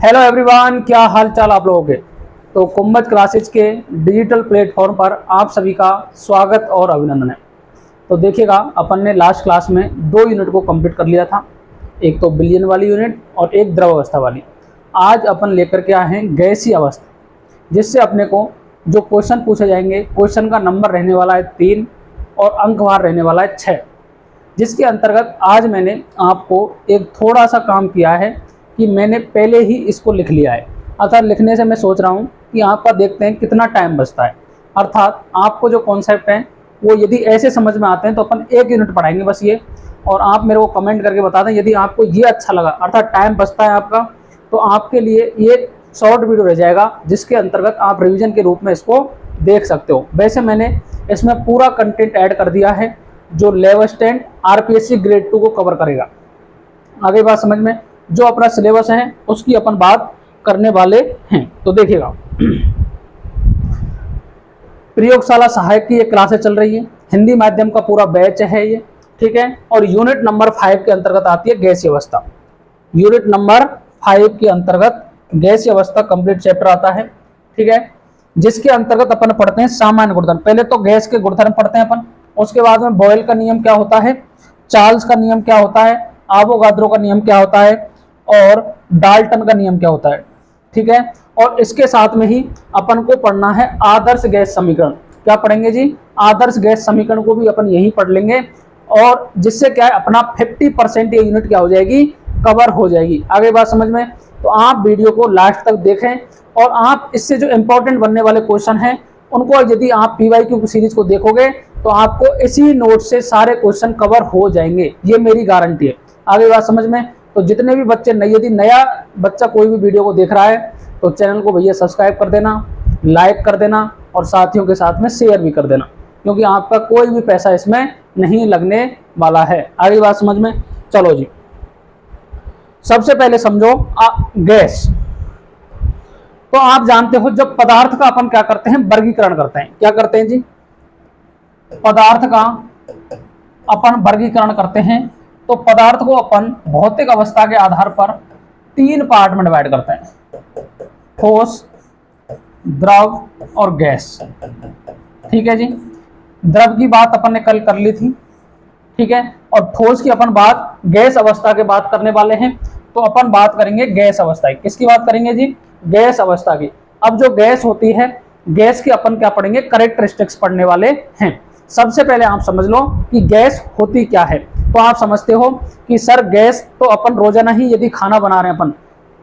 Hello everyone, क्या हाल चाल आप लोगों के। तो कुंभज क्लासेज के डिजिटल प्लेटफॉर्म पर आप सभी का स्वागत और अभिनंदन है। तो देखिएगा, अपन ने लास्ट क्लास में 2 यूनिट को कंप्लीट कर लिया था, एक तो बिलियन वाली यूनिट और एक द्रव अवस्था वाली। आज अपन लेकर के आए हैं गैसीय अवस्था, जिससे अपने को जो क्वेश्चन पूछे जाएंगे, क्वेश्चन का नंबर रहने वाला है 3 और अंकभार रहने वाला है 6। जिसके अंतर्गत आज मैंने आपको एक थोड़ा सा काम किया है कि मैंने पहले ही इसको लिख लिया है। अर्थात लिखने से मैं सोच रहा हूँ कि आपका देखते हैं कितना टाइम बचता है। अर्थात आपको जो कॉन्सेप्ट है वो यदि ऐसे समझ में आते हैं तो अपन 1 यूनिट पढ़ाएंगे बस ये, और आप मेरे को कमेंट करके बता दें यदि आपको ये अच्छा लगा, अर्थात टाइम बचता है आपका, तो आपके लिए ये शॉर्ट वीडियो रह जाएगा जिसके अंतर्गत आप रिविजन के रूप में इसको देख सकते हो। वैसे मैंने इसमें पूरा कंटेंट ऐड कर दिया है जो लेवल स्टैंड आरपीएससी ग्रेड 2 को कवर करेगा। आगे बात समझ में, जो अपना सिलेबस है उसकी अपन बात करने वाले हैं। तो देखिएगा, प्रयोगशाला सहायक की ये क्लासें चल रही है, हिंदी माध्यम का पूरा बैच है ये, ठीक है। और यूनिट नंबर 5 के अंतर्गत आती है गैसीय अवस्था। यूनिट नंबर 5 के अंतर्गत गैसीय अवस्था कंप्लीट चैप्टर आता है, ठीक है, जिसके अंतर्गत अपन पढ़ते हैं सामान्य गुणधर्म। पहले तो गैस के गुणधर्म पढ़ते हैं अपन, उसके बाद में बॉयल का नियम क्या होता है, चार्ल्स का नियम क्या होता है, आवोगाद्रो का नियम क्या होता है और डाल्टन का नियम क्या होता है, ठीक है। और इसके साथ में ही अपन को पढ़ना है आदर्श गैस समीकरण। क्या पढ़ेंगे जी? आदर्श गैस समीकरण को भी अपन यही पढ़ लेंगे, और जिससे क्या है अपना 50% ये यूनिट क्या हो जाएगी, कवर हो जाएगी। आगे बात समझ में, तो आप वीडियो को लास्ट तक देखें और आप इससे जो इंपॉर्टेंट बनने वाले क्वेश्चन हैं उनको यदि आप PYQ सीरीज को देखोगे तो आपको इसी नोट से सारे क्वेश्चन कवर हो जाएंगे, ये मेरी गारंटी है। आगे बात समझ में, तो जितने भी बच्चे यदि नया बच्चा कोई भी वीडियो को देख रहा है तो चैनल को भैया सब्सक्राइब कर देना, लाइक कर देना और साथियों के साथ में शेयर भी कर देना, क्योंकि आपका कोई भी पैसा इसमें नहीं लगने वाला है। आगे बात समझ में, चलो जी, सबसे पहले समझो गैस। तो आप जानते हो जब पदार्थ का अपन क्या करते हैं, वर्गीकरण करते हैं। क्या करते हैं जी? पदार्थ का अपन वर्गीकरण करते हैं। तो पदार्थ को अपन भौतिक अवस्था के आधार पर 3 पार्ट में डिवाइड करते हैं, ठोस, द्रव और गैस, ठीक है जी। द्रव की बात अपन ने कल कर ली थी, ठीक है, और ठोस की अपन बात गैस अवस्था के बात करने वाले हैं। तो अपन बात करेंगे गैस अवस्था की। किसकी बात करेंगे जी? गैस अवस्था की। अब जो गैस होती है, गैस की अपन क्या पढ़ेंगे, कैरेक्टरिस्टिक्स पढ़ने वाले हैं। सबसे पहले आप समझ लो कि गैस होती क्या है। तो आप समझते हो कि सर गैस तो अपन रोजाना ही यदि खाना बना रहे हैं अपन,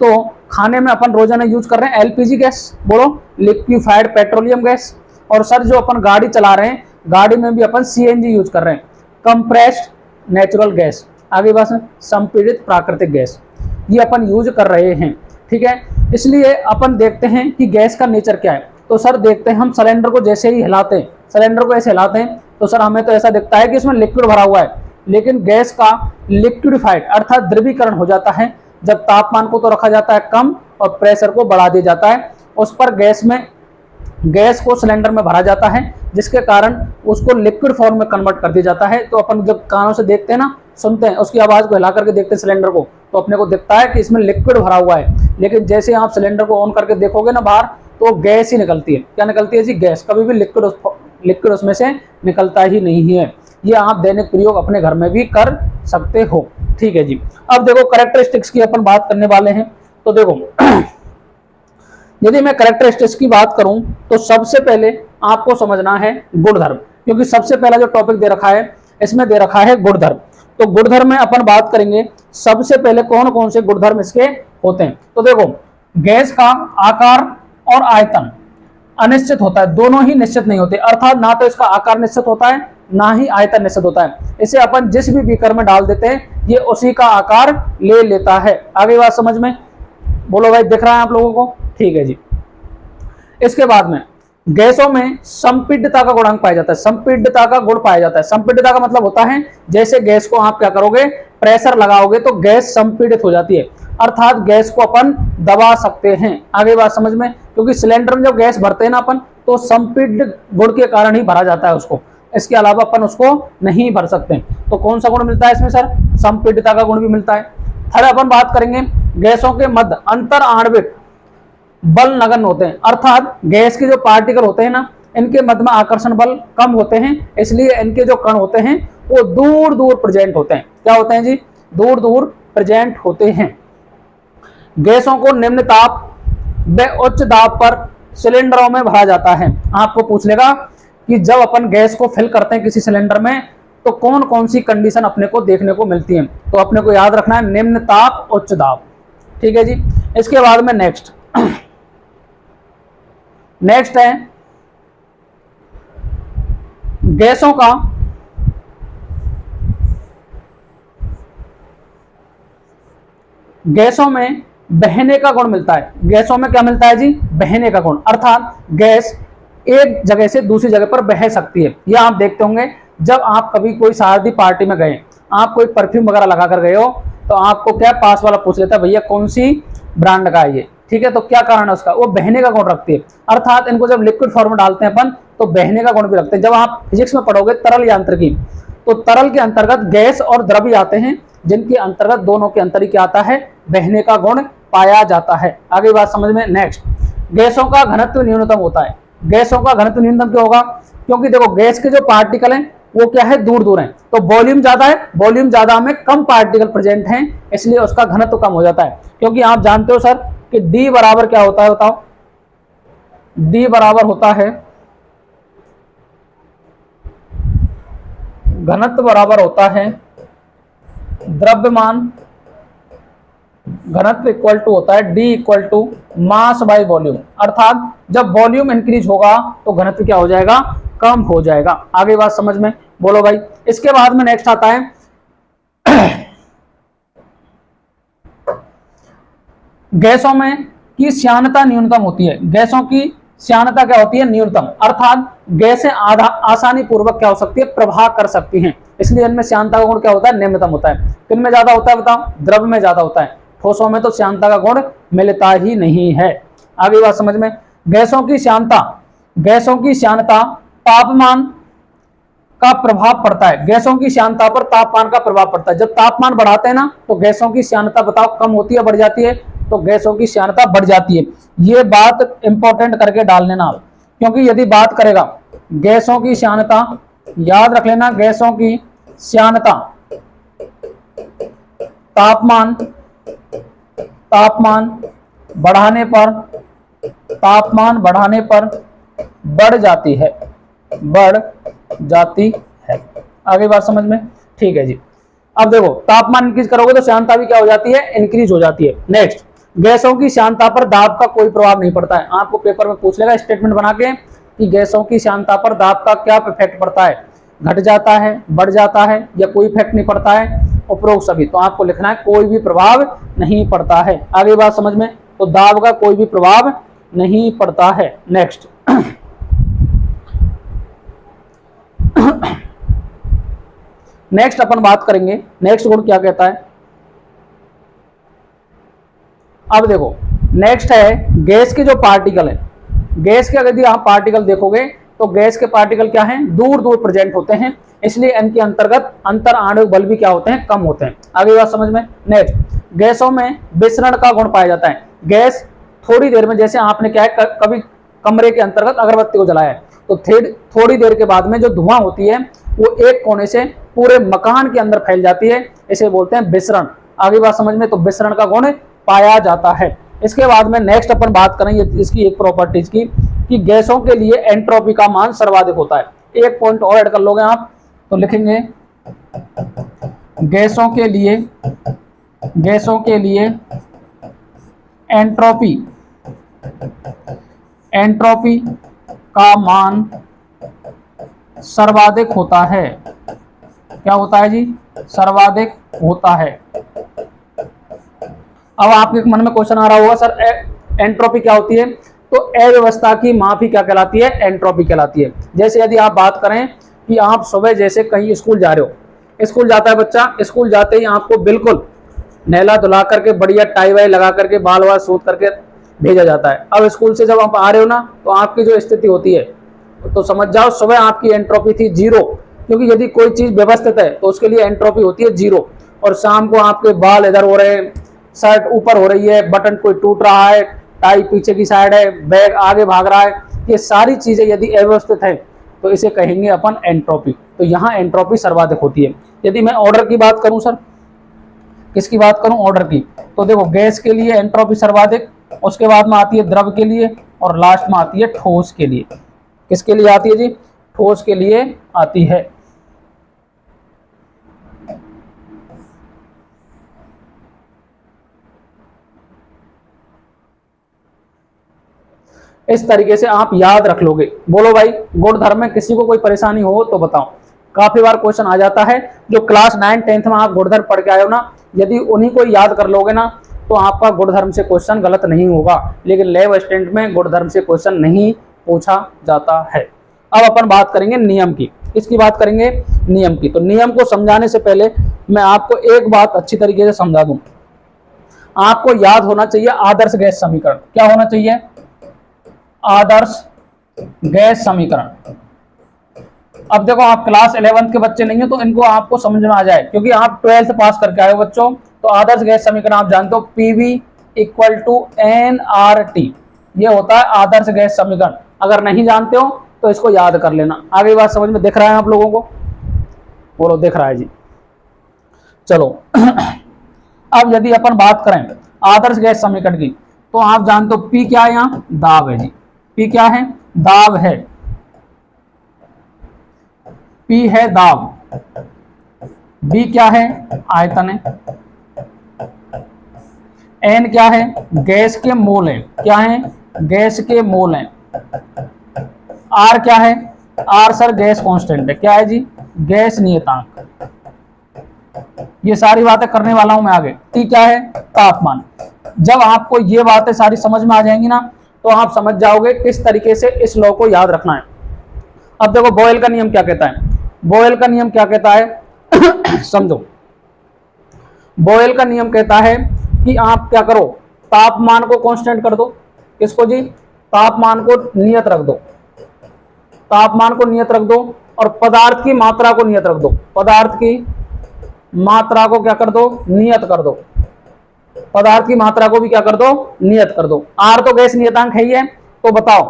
तो खाने में अपन रोजाना यूज कर रहे हैं LPG गैस, बोलो लिक्विफाइड पेट्रोलियम गैस। और सर जो अपन गाड़ी चला रहे हैं, गाड़ी में भी अपन CNG यूज कर रहे हैं, कंप्रेस्ड नेचुरल गैस। आगे बात, संपीड़ित प्राकृतिक गैस, ये अपन यूज कर रहे हैं, ठीक है। इसलिए अपन देखते हैं कि गैस का नेचर क्या है। तो सर देखते हैं, हम सिलेंडर को जैसे ही हिलाते हैं, सिलेंडर को ऐसे हिलाते हैं तो सर हमें तो ऐसा दिखता है कि इसमें लिक्विड भरा हुआ है, लेकिन गैस का लिक्विडिफाइड अर्थात द्रवीकरण हो जाता है जब तापमान को तो रखा जाता है कम और प्रेशर को बढ़ा दिया जाता है। उस पर गैस को सिलेंडर में भरा जाता है, जिसके कारण उसको लिक्विड फॉर्म में कन्वर्ट कर दिया जाता है। तो अपन जब कानों से देखते हैं ना, सुनते हैं, उसकी आवाज को हिला करके देखते हैं सिलेंडर को, तो अपने को दिखता है कि इसमें लिक्विड भरा हुआ है। लेकिन जैसे आप सिलेंडर को ऑन करके देखोगे ना बाहर, तो गैस ही निकलती है। क्या निकलती है जी? गैस। कभी भी लिक्विड उसमें से निकलता ही नहीं है। ये आप दैनिक प्रयोग अपने घर में भी कर सकते हो, ठीक है जी। अब देखो कैरेक्टरिस्टिक्स की अपन बात करने वाले हैं। तो देखो यदि मैं कैरेक्टरिस्टिक्स की बात करूं तो सबसे पहले आपको समझना है गुणधर्म, क्योंकि सबसे पहला जो टॉपिक दे रखा है इसमें दे रखा है गुणधर्म। तो गुणधर्म में अपन बात करेंगे सबसे पहले कौन कौन से गुणधर्म इसके होते हैं। तो देखो, गैस का आकार और आयतन अनिश्चित होता है, दोनों ही निश्चित नहीं होते। अर्थात ना तो इसका आकार निश्चित होता है ना ही आयतन निश्चित होता है। इसे अपन जिस भी बीकर में डाल देते हैं ये उसी का आकार ले लेता है। आगे बात समझ में, बोलो भाई, दिख रहा है आप लोगों को? ठीक है जी। इसके बाद में गैसों में संपीड्यता का गुणांक पाया जाता है, संपीड्यता का गुण पाया जाता है। संपीड्यता का मतलब होता है जैसे गैस को आप क्या करोगे, प्रेशर लगाओगे तो गैस संपीड़ित हो जाती है, अर्थात गैस को अपन दबा सकते हैं। आगे बात समझ में, क्योंकि सिलेंडर में जब गैस भरते हैं ना अपन, तो संपीड्य गुण के कारण ही भरा जाता है उसको, इसके अलावा अपन उसको नहीं भर सकते। तो कौन सा गुण मिलता है इसमें सर? संपीड्यता का गुण भी मिलता है। फिर अपन बात करेंगे गैसों के मध्य अंतर आणविक बल नगण्य होते हैं, अर्थात गैस के जो पार्टिकल होते हैं ना, इनके मध्य में आकर्षण बल कम होते हैं, इसलिए इनके जो कण होते हैं वो दूर दूर प्रेजेंट होते हैं। क्या होते हैं जी? दूर दूर प्रेजेंट होते हैं। गैसों को निम्न ताप व उच्च दाब पर सिलेंडरों में भरा जाता है। आपको पूछ लेगा कि जब अपन गैस को फिल करते हैं किसी सिलेंडर में तो कौन कौन सी कंडीशन अपने को देखने को मिलती है, तो अपने को याद रखना है निम्न ताप उच्च दाब। ठीक है जी। इसके बाद में नेक्स्ट है गैसों का गैसों में बहने का गुण मिलता है। गैसों में क्या मिलता है जी? बहने का गुण, अर्थात गैस एक जगह से दूसरी जगह पर बह सकती है। यह आप देखते होंगे जब आप कभी कोई शादी पार्टी में गए, आप कोई परफ्यूम वगैरह लगा कर गए हो तो आपको क्या पास वाला पूछ लेता है भैया कौन सी ब्रांड का है ये, ठीक है? तो क्या कारण है उसका? वो बहने का गुण रखती है, अर्थात इनको जब लिक्विड फॉर्म में डालते हैं अपन तो बहने का गुण भी रखते हैं। जब आप फिजिक्स में पढ़ोगे तरल यांत्रिकी, तो तरल के अंतर्गत गैस और द्रव्य आते हैं, जिनके अंतर्गत दोनों के अंतर ही क्या आता है? बहने का गुण पाया जाता है। आगे बात समझ में। नेक्स्ट, गैसों का घनत्व न्यूनतम होता है। गैसों का घनत्व न्यूनतम क्यों होगा? क्योंकि देखो गैस के जो पार्टिकल हैं वो क्या है? दूर दूर हैं, तो वॉल्यूम ज्यादा है, वॉल्यूम ज्यादा में कम पार्टिकल प्रेजेंट हैं, इसलिए उसका घनत्व कम हो जाता है। क्योंकि आप जानते हो सर कि डी बराबर क्या होता है? बताओ। डी बराबर होता है घनत्व बराबर होता है द्रव्यमान, घनत्व इक्वल टू होता है D equal to mass by volume, अर्थात जब वॉल्यूम इंक्रीज होगा तो घनत्व क्या हो जाएगा? कम हो जाएगा। आगे बात समझ में। बोलो भाई। इसके बाद में नेक्स्ट आता है गैसों में की श्यानता न्यूनतम होती है। गैसों की श्यानता क्या होती है? न्यूनतम, अर्थात गैसें आसानी पूर्वक क्या हो सकती है? प्रवाह कर सकती हैं, इसलिए इनमें श्यानता का गुण क्या होता है? निम्नतम होता है। किन में ज्यादा होता है बताओ? द्रव्य में ज्यादा होता है, ठोसों में तो श्यानता का गुण मिलता ही नहीं है। आगे बात समझ में। गैसों की श्यानता तापमान का प्रभाव पड़ता है। गैसों की श्यानता पर तापमान का प्रभाव पड़ता है। जब तापमान बढ़ाते हैं ना तो गैसों की श्यानता बताओ कम होती है बढ़ जाती है? तो गैसों की श्यानता बढ़ जाती है। ये बात इंपॉर्टेंट करके डाल लेना आप, क्योंकि यदि बात करेगा गैसों की श्यानता, याद रख लेना गैसों की श्यानता तापमान बढ़ाने पर बढ़ जाती है। आगे बात समझ में। ठीक है जी। अब देखो तापमान इंक्रीज करोगे तो श्यानता भी क्या हो जाती है? इंक्रीज हो जाती है। नेक्स्ट, गैसों की श्यानता पर दाब का कोई प्रभाव नहीं पड़ता है। आपको पेपर में पूछ लेगा स्टेटमेंट बना के कि गैसों की श्यानता पर दाब का क्या इफेक्ट पड़ता है? घट जाता है, बढ़ जाता है, या कोई इफेक्ट नहीं पड़ता है? उपरोक्त सभी। तो आपको लिखना है कोई भी प्रभाव नहीं पड़ता है। आगे बात समझ में। तो दाब का कोई भी प्रभाव नहीं पड़ता है। नेक्स्ट नेक्स्ट अपन बात करेंगे नेक्स्ट गुण क्या कहता है। अब देखो नेक्स्ट है गैस के जो पार्टिकल है। गैस के यदि आप पार्टिकल देखोगे तो गैस के पार्टिकल क्या हैं? दूर दूर प्रेजेंट होते हैं, इसलिए इनके अंतर्गत अंतर आणविक बल भी क्या होते हैं? कम होते हैं। आगे बात समझ में। नेक्स्ट, गैसों में विसरण का गुण पाया जाता है। गैस थोड़ी देर में, जैसे आपने क्या है कभी कमरे के अंतर्गत अगरबत्ती को जलाया है तो थोड़ी देर के बाद में जो धुआं होती है वो एक कोने से पूरे मकान के अंदर फैल जाती है, इसे बोलते हैं विसरण। आगे बात समझ में। तो विसरण का गुण पाया जाता है। इसके बाद में नेक्स्ट अपन बात करेंगे इसकी एक प्रॉपर्टीज की कि गैसों के लिए एंट्रोपी का मान सर्वाधिक होता है। एक पॉइंट और ऐड कर लोगे आप तो लिखेंगे गैसों के लिए एंट्रोपी का मान सर्वाधिक होता है। क्या होता है जी? सर्वाधिक होता है। अब आपके मन में क्वेश्चन आ रहा होगा सर एंट्रोपी क्या होती है? तो अव्यवस्था की मापी क्या कहलाती है? एंट्रोपी कहलाती है। जैसे यदि आप बात करें कि आप सुबह जैसे कहीं स्कूल जा रहे हो, स्कूल जाता है बच्चा, स्कूल जाते ही आपको बिल्कुल नहला धुला करके बढ़िया टाई वाई लगा करके बाल वाल सूत करके भेजा जाता है। अब स्कूल से जब आप आ रहे हो ना तो आपकी जो स्थिति होती है तो समझ जाओ सुबह आपकी एंट्रोपी थी 0, क्योंकि यदि कोई चीज व्यवस्थित है तो उसके लिए एंट्रोपी होती है 0। और शाम को आपके बाल इधर हो रहे हैं, शर्ट ऊपर हो रही है, बटन कोई टूट रहा है, टाई पीछे की साइड है, बैग आगे भाग रहा है, ये सारी चीजें यदि अव्यवस्थित है तो इसे कहेंगे अपन एंट्रोपी। तो यहाँ एंट्रोपी सर्वाधिक होती है। यदि मैं ऑर्डर की बात करूं सर, किसकी बात करूं, ऑर्डर की, तो देखो गैस के लिए एंट्रोपी सर्वाधिक, उसके बाद में आती है द्रव के लिए, और लास्ट में आती है ठोस के लिए। किसके लिए आती है जी, ठोस के लिए आती है। इस तरीके से आप याद रख लोगे। बोलो भाई, गुणधर्म में किसी को कोई परेशानी हो तो बताओ। काफी बार क्वेश्चन आ जाता है, जो क्लास 9 10th में आप गुणधर्म पढ़ के आए हो ना, यदि उन्हीं को याद कर लोगे ना तो आपका गुणधर्म से क्वेश्चन गलत नहीं होगा। लेकिन लैब असिस्टेंट में गुणधर्म से क्वेश्चन नहीं पूछा जाता है। अब अपन बात करेंगे नियम की। इसकी बात करेंगे नियम की। तो नियम को समझाने से पहले मैं आपको एक बात अच्छी तरीके से समझा दूं। आपको याद होना चाहिए आदर्श गैस समीकरण। क्या होना चाहिए, आदर्श गैस समीकरण। अब देखो, आप क्लास 11th के बच्चे नहीं हो तो इनको आपको समझ में आ जाए, क्योंकि आप 12th पास करके आए हो बच्चों। तो आदर्श गैस समीकरण आप जानते हो, पीवी इक्वल टू एनआरटी, ये होता है आदर्श गैस समीकरण। अगर नहीं जानते हो तो इसको याद कर लेना। आगे बात समझ में दिख रहा है आप लोगों को, बोलो दिख रहा है जी। चलो अब यदि अपन बात करें आदर्श गैस समीकरण की, तो आप जानते हो पी क्या है, यहाँ दाब है जी। पी क्या है, दाब है। पी है दाब, बी क्या है, आयतन है, एन क्या है, गैस के मोल है। क्या है, गैस के मोल है। आर क्या है, आर सर गैस कांस्टेंट है। क्या है जी, गैस नियतांक। ये सारी बातें करने वाला हूं मैं आगे। टी क्या है, तापमान। जब आपको ये बातें सारी समझ में आ जाएंगी ना, तो आप समझ जाओगे किस तरीके से इस लॉ को याद रखना है। अब देखो बॉयल का नियम क्या कहता है। बॉयल का नियम क्या कहता है समझो। बॉयल का नियम कहता है कि आप क्या करो, तापमान को कांस्टेंट कर दो। किसको जी, तापमान को नियत रख दो। तापमान को नियत रख दो और पदार्थ की मात्रा को नियत रख दो। पदार्थ की मात्रा को क्या कर दो, नियत कर दो। पदार्थ की मात्रा को भी क्या कर दो, नियत कर दो। आर तो गैस नियतांक है ही है, तो बताओ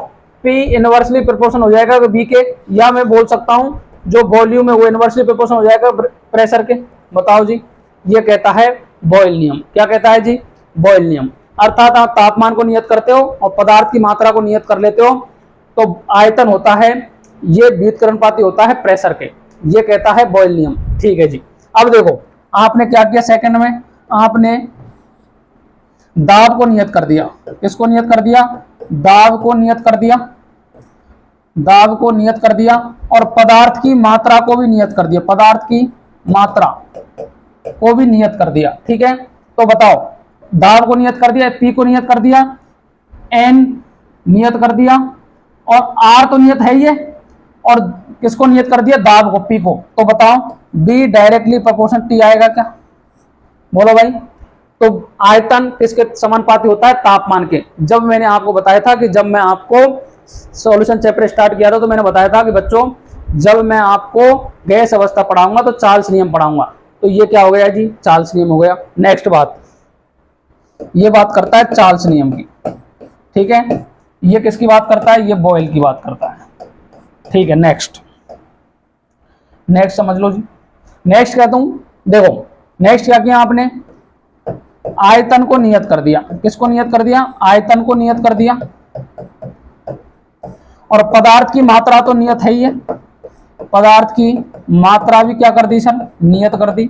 पी इनवर्सली प्रोपोर्शन हो जाएगा बी के, या मैं बोल सकता हूं जो वॉल्यूम है वो इनवर्सली प्रोपोर्शन हो जाएगा प्रेशर के। बताओ जी, ये कहता है बॉयल नियम। क्या कहता है जी, बॉयल नियम। अर्थात आप तापमान को नियत करते हो और पदार्थ की मात्रा को नियत कर लेते हो, तो आयतन होता है ये व्युत्क्रमानुपाती होता है प्रेशर के। ये कहता है बॉयल नियम। ठीक है जी। अब देखो आपने क्या किया, सेकंड में आपने दाब को नियत कर दिया। किसको नियत कर दिया, दाब को नियत कर दिया। दाब को नियत कर दिया और पदार्थ की मात्रा को भी नियत कर दिया। पदार्थ की मात्रा को भी नियत कर दिया। ठीक है, तो बताओ दाब को नियत कर दिया, पी को नियत कर दिया, एन नियत कर दिया, और आर तो नियत है ही है, और किसको नियत कर दिया, दाब को, पी को। तो बताओ बी डायरेक्टली प्रोपोर्शन टी आएगा क्या, बोलो भाई। तो आयतन किसके समानुपाती होता है, तापमान के। जब मैंने आपको बताया था कि जब मैं आपको सॉल्यूशन चैप्टर स्टार्ट किया था तो मैंने बताया था कि बच्चों जब मैं आपको गैस अवस्था पढ़ाऊंगा तो चार्ल्स नियम पढ़ाऊंगा। तो ये क्या हो गया जी, चार्ल्स नियम हो गया। नेक्स्ट बात, ये बात करता है चार्ल्स नियम की। ठीक है, ये किसकी बात करता है, ये बॉयल की बात करता है। ठीक है, नेक्स्ट नेक्स्ट समझ लो जी। नेक्स्ट कहता हूं, देखो नेक्स्ट क्या किया आपने, आयतन को नियत कर दिया। किसको नियत कर दिया, आयतन को नियत कर दिया, और पदार्थ की मात्रा तो नियत है ही है। पदार्थ की मात्रा भी क्या कर दी सर, नियत कर दी।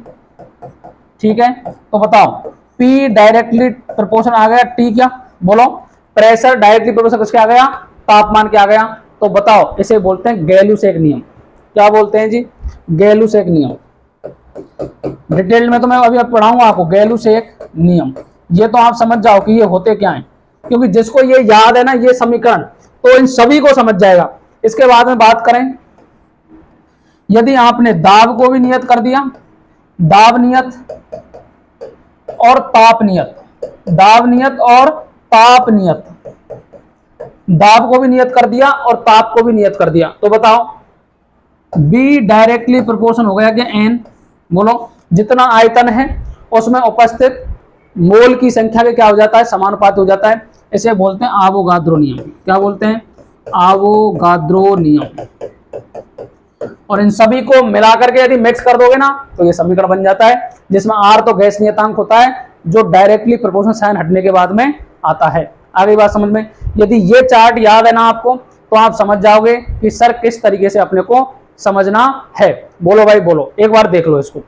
ठीक है, तो बताओ P डायरेक्टली प्रोपोर्शन आ गया, T क्या, बोलो प्रेशर डायरेक्टली प्रोपोर्शन किसके आ गया, तापमान के आ गया। तो बताओ इसे बोलते हैं गैल्यूसेक नियम। क्या बोलते हैं जी, गैल्यूसेक नियम। डिटेल में तो मैं अभी पढ़ाऊंगा आपको गैल्यूसेक नियम। ये तो आप समझ जाओ कि ये होते क्या है, क्योंकि जिसको ये याद है ना ये समीकरण, तो इन सभी को समझ जाएगा। इसके बाद में बात करें, यदि आपने दाब को भी नियत कर दिया, दाब नियत और ताप नियत, दाब नियत और ताप नियत, दाब को भी नियत कर दिया और ताप को भी नियत कर दिया, तो बताओ बी डायरेक्टली प्रोपोर्शन हो गया कि एन, बोलो जितना आयतन है उसमें उपस्थित मोल की संख्या के क्या हो जाता है, समानुपाती हो जाता है। इसे बोलते हैं आवोगाद्रो नियम। क्या बोलते हैं, आवोगाद्रो नियम। और इन सभी को मिलाकर के यदि मिक्स कर दोगे ना तो ये समीकरण बन जाता है, जिसमें आर तो गैस नियतांक होता है जो डायरेक्टली प्रोपोर्शनल साइन हटने के बाद में आता है। आगे बात समझ में। यदि ये चार्ट याद है ना आपको तो आप समझ जाओगे कि सर किस तरीके से अपने को समझना है। बोलो भाई बोलो, एक बार देख लो इसको।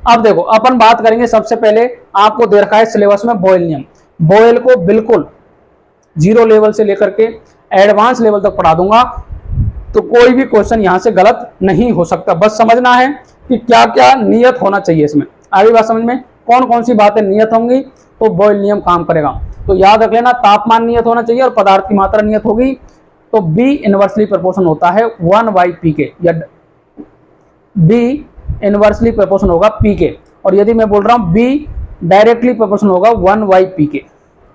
अब देखो अपन बात करेंगे, सबसे पहले आपको दे रखा है सिलेबस में बॉयल नियम। बॉयल को बिल्कुल जीरो लेवल से लेकर के एडवांस लेवल तक पढ़ा दूंगा, तो कोई भी क्वेश्चन यहां से गलत नहीं हो सकता। बस समझना है कि क्या क्या नियत होना चाहिए इसमें। आगे बात समझ में, कौन कौन सी बातें नियत होंगी तो बॉयल नियम काम करेगा। तो याद रख लेना, तापमान नियत होना चाहिए और पदार्थ की मात्रा नियत होगी। तो बी इनवर्सली प्रोपोर्शन होता है 1/p के, या बी इनवर्सली प्रोपोर्शन होगा पी के। और यदि मैं बोल रहा हूं बी डायरेक्टली प्रोपोर्शन होगा 1/p के।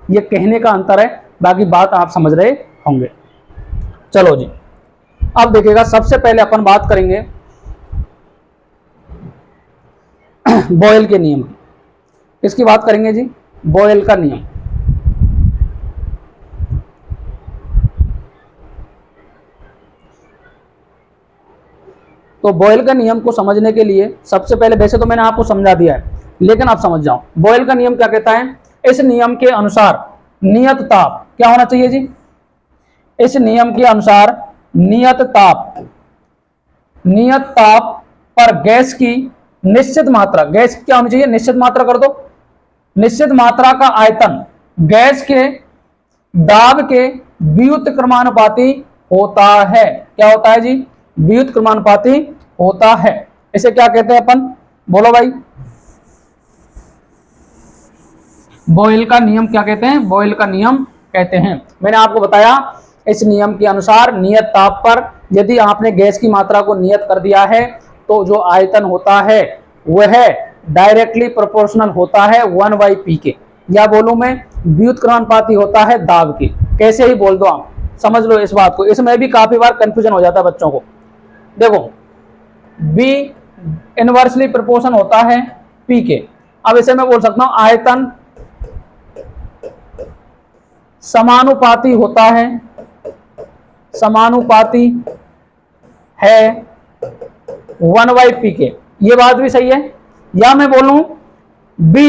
ये कहने का अंतर है, बाकी बात आप समझ रहे होंगे। चलो जी, अब देखिएगा, सबसे पहले अपन बात करेंगे बॉयल के नियम की। किसकी बात करेंगे जी, बॉयल का नियम। तो बॉयल का नियम को समझने के लिए सबसे पहले, वैसे तो मैंने आपको समझा दिया है लेकिन आप समझ जाओ बॉयल का नियम क्या कहता है। इस नियम के अनुसार नियत ताप क्या होना चाहिए जी, इस नियम के अनुसार नियत ताप पर गैस की निश्चित मात्रा, गैस की क्या होनी चाहिए, निश्चित मात्रा कर दो, निश्चित मात्रा का आयतन गैस के दाब के व्युत्क्रमानुपाती होता है। क्या होता है जी, व्युत्क्रमानुपाती होता है। इसे क्या कहते हैं अपन, बोलो भाई। बॉयल का नियम क्या कहते हैं, बॉयल का नियम कहते हैं। मैंने आपको बताया इस नियम के अनुसार नियत ताप पर यदि आपने गैस की मात्रा को नियत कर दिया है तो जो आयतन होता है वह डायरेक्टली प्रोपोर्शनल होता है 1/p के, या बोलूं मैं व्युत्क्रमानुपाती होता है दाब के। कैसे ही बोल दो आप, समझ लो इस बात को। इसमें भी काफी बार कंफ्यूजन हो जाता है बच्चों को। देखो b इनवर्सली प्रोपोर्शन होता है p के। अब इसे मैं बोल सकता हूं आयतन समानुपाती होता है, समानुपाती है 1/p के। ये बात भी सही है। या मैं बोलूं b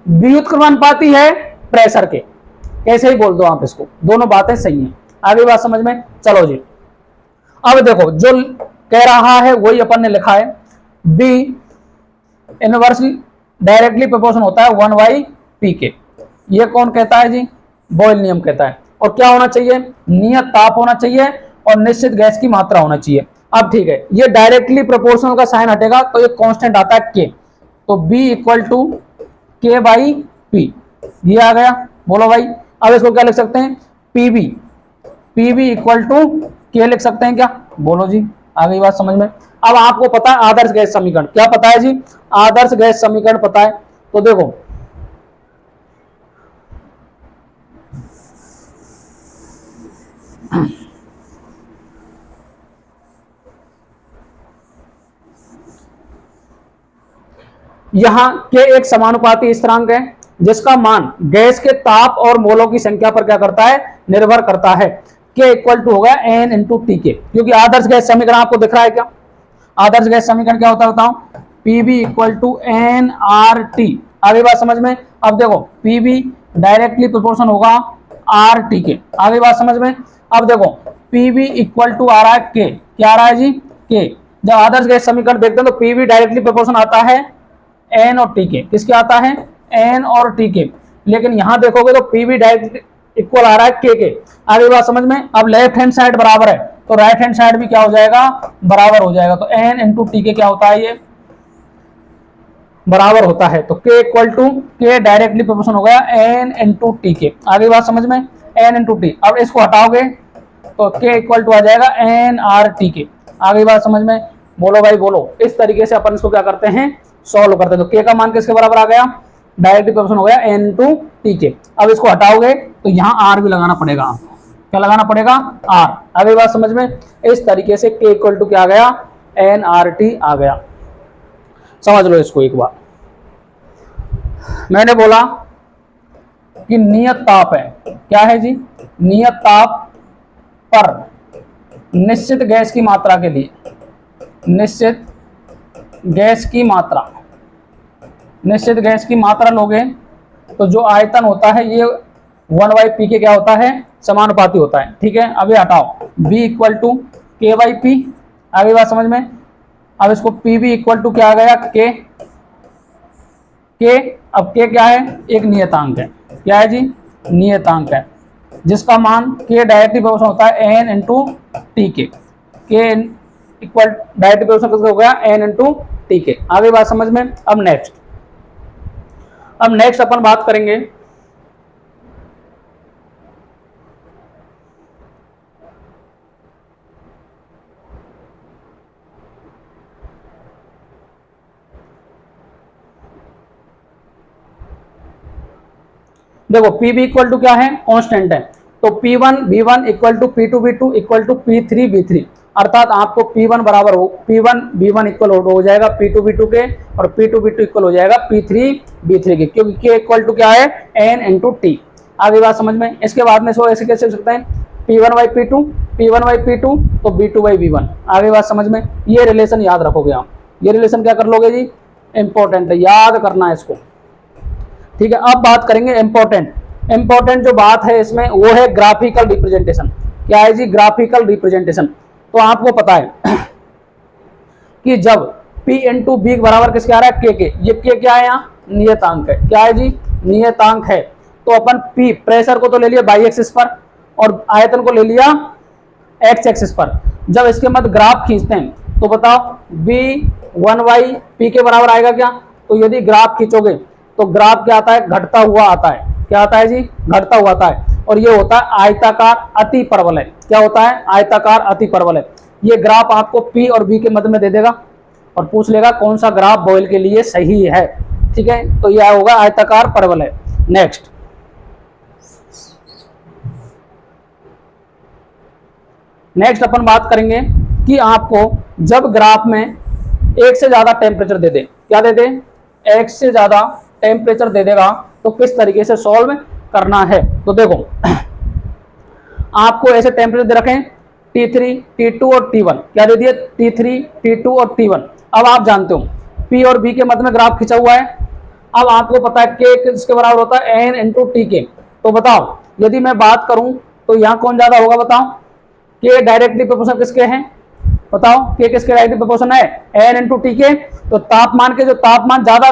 व्युत्क्रमानुपाती है प्रेशर के। कैसे ही बोल दो आप इसको, दोनों बातें सही हैं। आगे बात समझ में। चलो जी, अब देखो जो कह रहा है वही अपन ने लिखा है, b इनवर्सली डायरेक्टली प्रोपोर्शन होता है 1/p के। ये कौन कहता है जी, बॉयल नियम कहता है। और क्या होना चाहिए, नियत ताप होना चाहिए और निश्चित गैस की मात्रा होना चाहिए। अब ठीक है, ये डायरेक्टली प्रोपोर्शनल का साइन हटेगा तो ये कांस्टेंट आता है k। तो b इक्वल टू k/p, ये आ गया। बोलो भाई, अब इसको क्या लिख सकते हैं, pb इक्वल टू k लिख सकते हैं क्या, बोलो जी। आ गई बात समझ में। अब आपको पता है आदर्श गैस समीकरण, क्या पता है जी, आदर्श गैस समीकरण पता है। तो देखो यहां के एक समानुपाती स्थिरांक है जिसका मान गैस के ताप और मोलों की संख्या पर क्या करता है, निर्भर करता है। के इक्वल टू होगा n इंटू टी के, क्योंकि आदर्श गैस समीकरण आपको दिख रहा है क्या, आदर्श गैस समीकरण क्या होता है बताओ, PB equal to N R T. आगे बात समझ में। अब देखो पीबी डायरेक्टली प्रोपोर्शन होगा आर टी के। आगे बात समझ में। अब देखो पीबी इक्वल टू आ रहा है के, क्या आ रहा है जी, के। जब आदर्श गैस समीकरण देखते हैं तो पीबी डायरेक्टली प्रोपोर्शन आता है एन और टी के। किसके आता है, एन और टी के। लेकिन यहां देखोगे तो पीबी डायरेक्ट इक्वल आ रहा है के। आगे बात समझ में। अब लेफ्ट हैंड साइड बराबर है तो राइट हैंड साइड भी क्या हो जाएगा, बराबर हो जाएगा। तो एन इंटू टी के क्या होता है, ये बराबर होता है। तो के इक्वल टू के डायरेक्टली प्रोपोर्शन हो गया एन इंटू टी के। आगे बात समझ में, एन इंटू टी। अब इसको हटाओगे तो के इक्वल टू आ जाएगा एन आर टी के। आगे बात समझ में, बोलो भाई बोलो। इस तरीके से अपन इसको क्या करते हैं, सॉल्व करते हैं। तो के का मान किसके बराबर आ गया, डायरेक्टली प्रोपोर्शन हो गया एन टू टी के। अब इसको हटाओगे तो यहाँ आर भी लगाना पड़ेगा, क्या लगाना पड़ेगा, आर। आगे बात समझ में। इस तरीके से के इक्वल टू क्या आ गया, एन आर टी आ गया। समझ लो इसको एक बार। मैंने बोला कि नियत ताप है, क्या है जी, नियत ताप पर निश्चित गैस की मात्रा के लिए, निश्चित गैस की मात्रा, निश्चित गैस की मात्रा लोगे तो जो आयतन होता है ये 1/p के क्या होता है, समानुपाती होता है। ठीक है, अभी हटाओ b इक्वल टू k/p, आगे बात समझ में। अब इसको pv इक्वल टू क्या आ गया, k। अब k क्या है, एक नियतांक है, क्या है जी, नियतांक है, जिसका मान k डायरेक्टली प्रोपोर्शनल होता है n इंटू टी के। k इक्वल डायरेक्टली प्रोपोर्शनल किसका हो गया, n इंटू टी के। आगे बात समझ में। अब नेक्स्ट अपन बात करेंगे देखो Pv इक्वल टू क्या है, कांस्टेंट है, तो P1 V1 equal to P2 V2 equal to P3 V3, अर्थात आपको P1 बराबर हो P1 V1 इक्वल हो जाएगा P2 V2 के, और P2 V2 इक्वल हो जाएगा P3 V3 के, क्योंकि K इक्वल टू क्या है, N इंटू टी। आगे बात समझ में। इसके बाद में इसको ऐसे कैसे लिख सकते हैं, P1/P2 तो B2/V1। आगे बात समझ में। ये रिलेशन याद रखोगे आप, ये रिलेशन क्या कर लोगे जी, इंपॉर्टेंट है, याद करना है इसको। ठीक है, अब बात करेंगे इंपॉर्टेंट जो बात है इसमें वो है ग्राफिकल रिप्रेजेंटेशन। क्या है जी, ग्राफिकल रिप्रेजेंटेशन। तो आपको पता है कि जब P इंटू बी बराबर किसके आ रहा है, के, ये के क्या है, यहाँ नियतांक है, क्या है जी, नियतांक है। तो अपन P प्रेशर को तो ले लिया बाई एक्सिस पर और आयतन को ले लिया एक्स एक्सिस पर। जब इसके मध्य ग्राफ खींचते हैं तो बताओ B 1/P के बराबर आएगा क्या, तो यदि ग्राफ खींचोगे तो ग्राफ क्या आता है, घटता हुआ आता है, क्या आता है जी, घटता हुआ आता है, और ये होता है आयताकार अति परवलय। क्या होता है, आयताकार अति परवलय। ये ग्राफ आपको P और B के मध्य में दे देगा और पूछ लेगा कौन सा ग्राफ बॉयल के लिए सही है। ठीक है, तो यह होगा आयताकार परवलय। नेक्स्ट अपन बात करेंगे कि आपको जब ग्राफ में एक से ज्यादा टेम्परेचर दे दे, क्या दे दे, एक से ज्यादा टेम्परेचर दे देगा तो किस तरीके से सॉल्व करना है। तो देखो आपको ऐसे टेम्परेचर दे रखे T3 T2 और T1, क्या दे दिए, T3 T2 और T1। अब आप जानते हो P और B के मध्य में ग्राफ खिंचा हुआ है। अब आपको पता है K किसके बराबर होता है, N इंटू टी के। तो बताओ यदि मैं बात करूं तो यहाँ कौन ज्यादा होगा, बताओ, K डायरेक्टली प्रोपोर्शनल किसके हैं, बताओ, K किसके डायरेक्टली प्रोपोर्शनल है, N इंटू टी के। तो तापमान के जो तापमान ज्यादा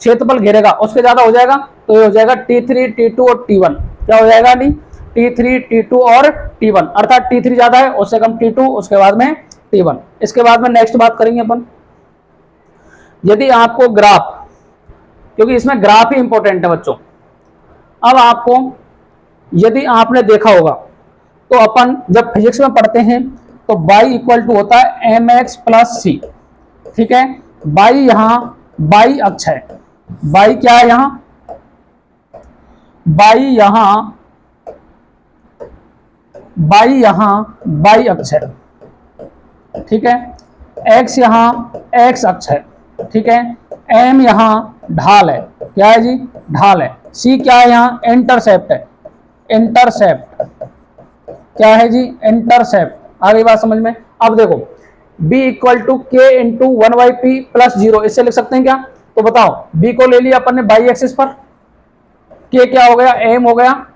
क्षेत्रफल घेरेगा उसके ज्यादा हो जाएगा, तो ये हो जाएगा T3 T2 और T1। क्या हो जाएगा नहीं, T3 T2 और T1, अर्थात T3 ज्यादा है, उससे कम T2, उसके बाद में T1। इसके बाद में नेक्स्ट बात करेंगे अपन, यदि आपको ग्राफ, क्योंकि इसमें ग्राफ ही इंपॉर्टेंट है बच्चों। अब आपको यदि आपने देखा होगा तो अपन जब फिजिक्स में पढ़ते हैं तो बाई इक्वल टू होता है mx प्लस सी। ठीक है, बाई यहां बाई अक्ष है, बाई क्या है यहां, बाई यहां बाई अक्ष है। ठीक है, x यहां x अक्ष है। ठीक है, m यहां ढाल है, क्या है जी, ढाल है। c क्या है, यहां इंटरसेप्ट है, इंटरसेप्ट, क्या है जी, इंटरसेप्ट। आगे बात समझ में। अब देखो b इक्वल टू के इंटू 1/p प्लस 0, इससे लिख सकते हैं क्या, तो बताओ b को ले लिया अपन ने बाई एक्सिस पर, k क्या हो गया, m हो गया,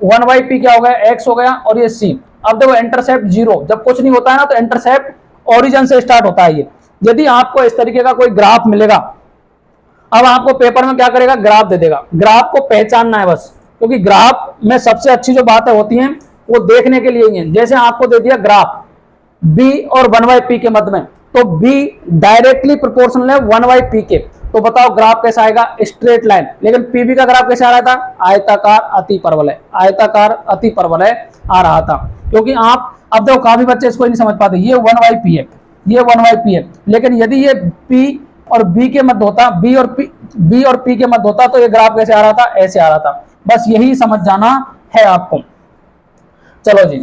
1/p क्या हो गया, x हो गया, और ये c। अब देखो इंटरसेप्ट 0, जब कुछ नहीं होता है ना तो इंटरसेप्ट ओरिजिन से स्टार्ट होता है। ये यदि आपको इस तरीके का कोई ग्राफ मिलेगा, अब आपको पेपर में क्या करेगा, ग्राफ दे देगा, ग्राफ को पहचानना है बस, क्योंकि ग्राफ में सबसे अच्छी जो बातें होती हैं वो देखने के लिए ही है। जैसे आपको दे दिया ग्राफ b और 1/p के मध्य में, तो b डायरेक्टली प्रोपोर्शनल है 1/p के, तो बताओ ग्राफ कैसा आएगा, स्ट्रेट लाइन। लेकिन pb का ग्राफ कैसे आ रहा था, आयताकार अति परवलय, आयताकार अति परवलय आ रहा था। क्योंकि आप अब देखो काफी बच्चे इसको नहीं समझ पाते, ये 1/p है, ये 1/p है, लेकिन यदि ये p और b के मध्य होता, b और p के मध्य होता तो ये ग्राफ कैसे आ रहा था, ऐसे आ रहा था। बस यही समझ जाना है आपको। चलो जी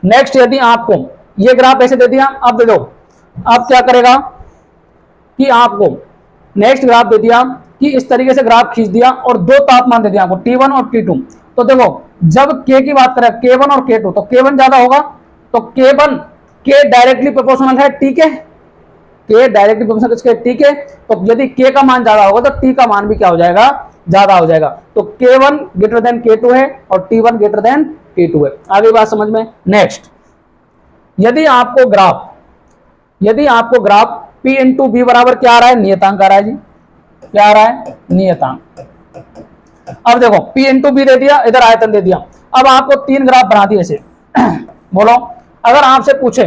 नेक्स्ट यदि आपको ये ग्राफ ऐसे दे दिया, अब देखो अब क्या करेगा कि आपको नेक्स्ट ग्राफ दे दिया कि इस तरीके से ग्राफ खींच दिया और दो तापमान दे दिया आपको T1 और T2। तो देखो जब K की बात करें K1 और K2 तो K1 ज्यादा होगा तो K1 K डायरेक्टली प्रोपोर्शनल है T के, K डायरेक्टली प्रोपोर्शनल किसके T के। तो यदि K का मान ज्यादा होगा तो T का मान भी क्या हो जाएगा, ज्यादा हो जाएगा। तो K1 ग्रेटर देन K2 है और T1 ग्रेटर देन T2 है। आगे बात समझ में। नेक्स्ट यदि आपको ग्राफ P इंटू बी बराबर क्या आ रहा है, नियतांक आ रहा है जी, क्या आ रहा है, नियतांक। अब देखो P इंटू बी दे दिया, इधर आयतन दे दिया। अब आपको तीन ग्राफ बना दिए ऐसे बोलो अगर आपसे पूछे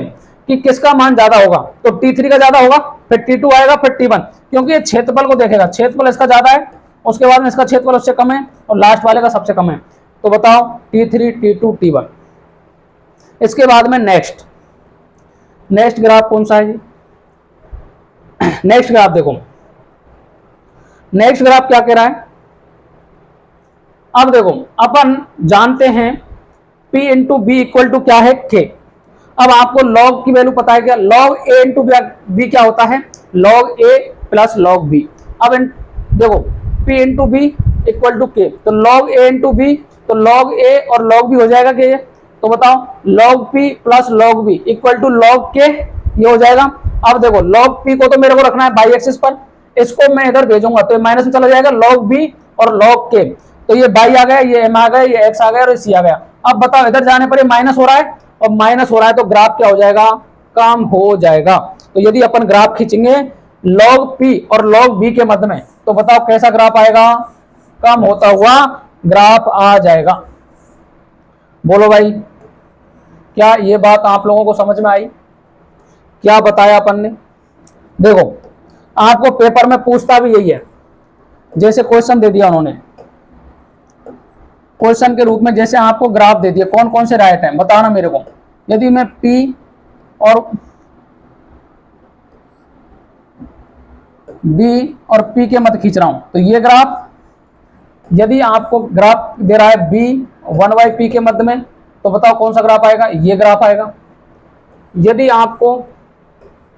कि किसका मान ज्यादा होगा तो T3 का ज्यादा होगा, फिर T2 आएगा, फिर T1, क्योंकि ये क्षेत्रफल को देखेगा, क्षेत्रफल इसका ज्यादा है, उसके बाद में इसका क्षेत्रफल उससे कम है और लास्ट वाले का सबसे कम है। तो बताओ T3 T2 T1। इसके बाद में नेक्स्ट ग्राफ कौन सा है जी, नेक्स्ट ग्राफ देखो, नेक्स्ट ग्राफ क्या कह रहा है। अब देखो अपन जानते हैं P into B equal to क्या है K। अब आपको लॉग की वैल्यू पता है क्या, लॉग A इंटू बी क्या होता है, log A plus log B. अब देखो P into B equal to K, तो लॉग A इंटू बी, तो लॉग A और लॉग बी हो जाएगा क्या, तो बताओ log P plus log B equal to log K, ये हो जाएगा। अब देखो लॉग P को तो मेरे को रखना है बाई एक्सिस पर, इसको मैं इधर भेजूंगा तो माइनस में चला जाएगा लॉग B और लॉग K, तो ये बाई आ गया, ये M आ गया, ये X आ गया और ये C आ गया। अब बताओ इधर जाने पर ये माइनस हो रहा है और माइनस हो रहा है तो ग्राफ क्या हो जाएगा, कम हो जाएगा। तो यदि अपन ग्राफ खींचेंगे लॉग P और लॉग B के मध्य में तो बताओ कैसा ग्राफ आएगा, कम होता हुआ ग्राफ आ जाएगा। बोलो भाई क्या ये बात आप लोगों को समझ में आई, क्या बताया अपन ने। देखो आपको पेपर में पूछता भी यही है, जैसे क्वेश्चन दे दिया उन्होंने, क्वेश्चन के रूप में जैसे आपको ग्राफ दे दिया, कौन कौन से राइट हैं बताना मेरे को। यदि मैं P और B और P के मध्य खींच रहा हूं तो ये ग्राफ, यदि आपको ग्राफ दे रहा है B 1/P के मध्य में तो बताओ कौन सा ग्राफ आएगा, ये ग्राफ आएगा। यदि आपको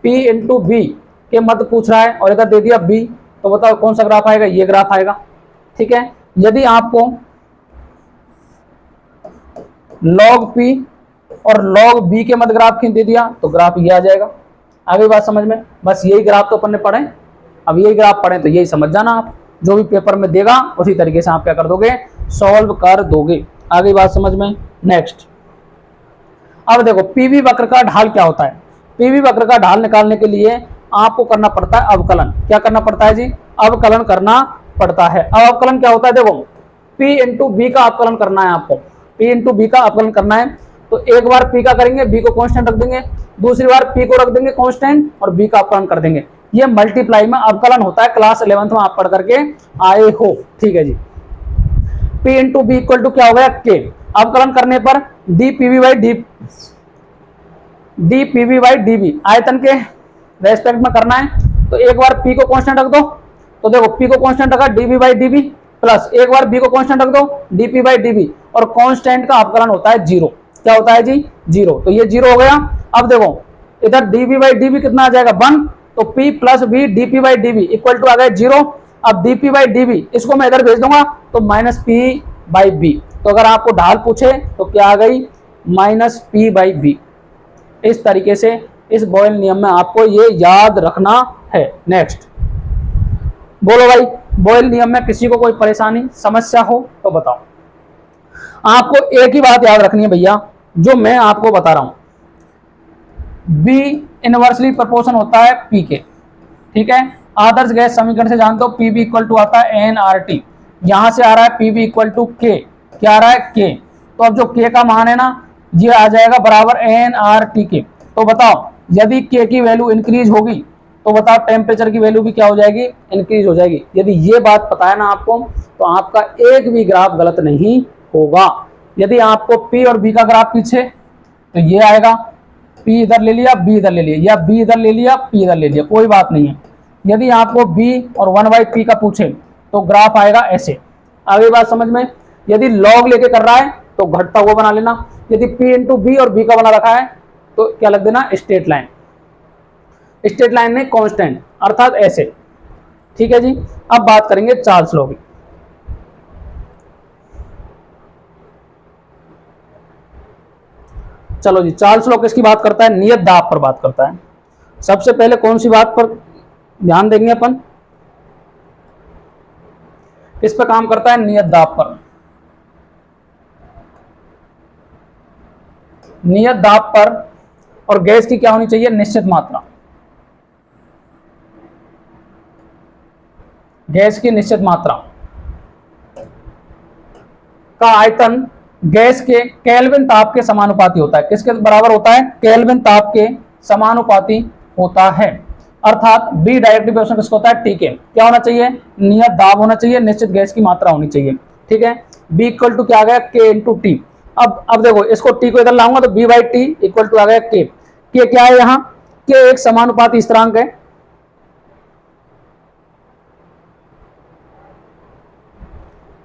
P इंटू बी के मध्य पूछ रहा है और इधर दे दिया B तो बताओ कौन सा ग्राफ आएगा, ये ग्राफ आएगा। ठीक है, यदि आपको log P और log B के मध्य ग्राफ दे दिया तो ग्राफ ये आ जाएगा। आगे बात समझ में, बस यही ग्राफ तो अपन ने पढ़े, अब यही ग्राफ पढ़े तो यही समझ जाना आप, जो भी पेपर में देगा उसी तरीके से आप क्या कर दोगे, सॉल्व कर दोगे। आगे बात समझ में। नेक्स्ट अब देखो पीवी वक्र का ढाल क्या होता है। पीवी वक्र का ढाल निकालने के लिए आपको करना पड़ता है अवकलन। क्या करना पड़ता है जी, अवकलन करना पड़ता है। अब अवकलन क्या होता है, देखो P इंटू बी का अवकलन करना है आपको, P इंटू बी का अवकलन करना है। तो एक बार P का करेंगे, B को कांस्टेंट रख देंगे, दूसरी बार P को रख देंगे कांस्टेंट और B का अवकलन कर देंगे। ये मल्टीप्लाई में अवकलन होता है, क्लास 11th में आप पढ़ करके आए हो। ठीक है जी, P into B equal to क्या हो गया K। अवकलन करने पर डी पीवी बाई डीबी आयतन के रेस्पेक्ट में करना है। तो एक बार P को कांस्टेंट रख दो, तो देखो P को कांस्टेंट रखा डीबी बाई डीबी, प्लस एक बार B को कांस्टेंट रख दो डीपी बाई डीबी, और कांस्टेंट का अवकलन होता है जीरो। क्या होता है जी, जीरो। तो ये जीरो हो गया। अब देखो इधर डीबी बाई डीबी कितना आ जाएगा 1, तो P plus B DP by DB equal to आ गया जीरो। अब डीपी बाई डीबी इसको मैं इधर भेज दूंगा तो माइनस P बाई बी। तो अगर आपको ढाल पूछे तो क्या आ गई, माइनस P बाई बी। इस तरीके से इस बॉयल नियम में आपको ये याद रखना है। नेक्स्ट बोलो भाई, बॉयल नियम में किसी को कोई परेशानी समस्या हो तो बताओ। आपको एक ही बात याद रखनी है भैया, जो मैं आपको बता रहा हूं, B इनवर्सली प्रोपोर्शन होता है P के। ठीक है, आदर्श गैस समीकरण से जानते हो PV इक्वल टू आता है nRT, यहां से आ रहा है PV इक्वल टू K। क्या आ रहा है K, तो अब जो K का मान है ना ये आ जाएगा बराबर nRT के। तो बताओ यदि K की वैल्यू इंक्रीज होगी तो बताओ टेम्परेचर की वैल्यू भी क्या हो जाएगी, इंक्रीज हो जाएगी। यदि ये बात पता है ना आपको तो आपका एक भी ग्राफ गलत नहीं होगा। यदि आपको P और B का ग्राफ पीछे तो ये आएगा, P इधर ले लिया B इधर ले लिया, या B इधर ले लिया P इधर ले लिया, कोई बात नहीं है। यदि आपको B और 1/P का पूछे तो ग्राफ आएगा ऐसे। आगे बात समझ में। यदि लॉग लेके कर रहा है तो घटता हुआ बना लेना, यदि P इंटू बी और B का बना रखा है तो क्या लग देना, स्ट्रेट लाइन। स्ट्रेट लाइन में कांस्टेंट, अर्थात ऐसे। ठीक है जी। अब बात करेंगे चार्ल्स लॉ की। चलो जी, चार्ल्स लॉ किसकी बात करता है? नियत दाब पर बात करता है। सबसे पहले कौन सी बात पर ध्यान देंगे अपन? किस पर काम करता है? नियत दाब पर। नियत दाब पर। और गैस की क्या होनी चाहिए? निश्चित मात्रा। गैस की निश्चित मात्रा का आयतन गैस के केल्विन ताप के समानुपाती होता है। किसके बराबर होता है? केल्विन ताप के समानुपाती होता है। अर्थात बी डायरेक्ट प्रोपोर्शनल किसका होता है? टी के। क्या होना चाहिए? नियत दाब होना चाहिए, निश्चित गैस की मात्रा होनी चाहिए। ठीक है। बी इक्वल टू क्या आ गया? के इंटू टी। अब देखो, इसको टी को इधर लाऊंगा तो B by T equal to आ गया के। के क्या है यहाँ? के एक समानुपाती स्थिरांक है।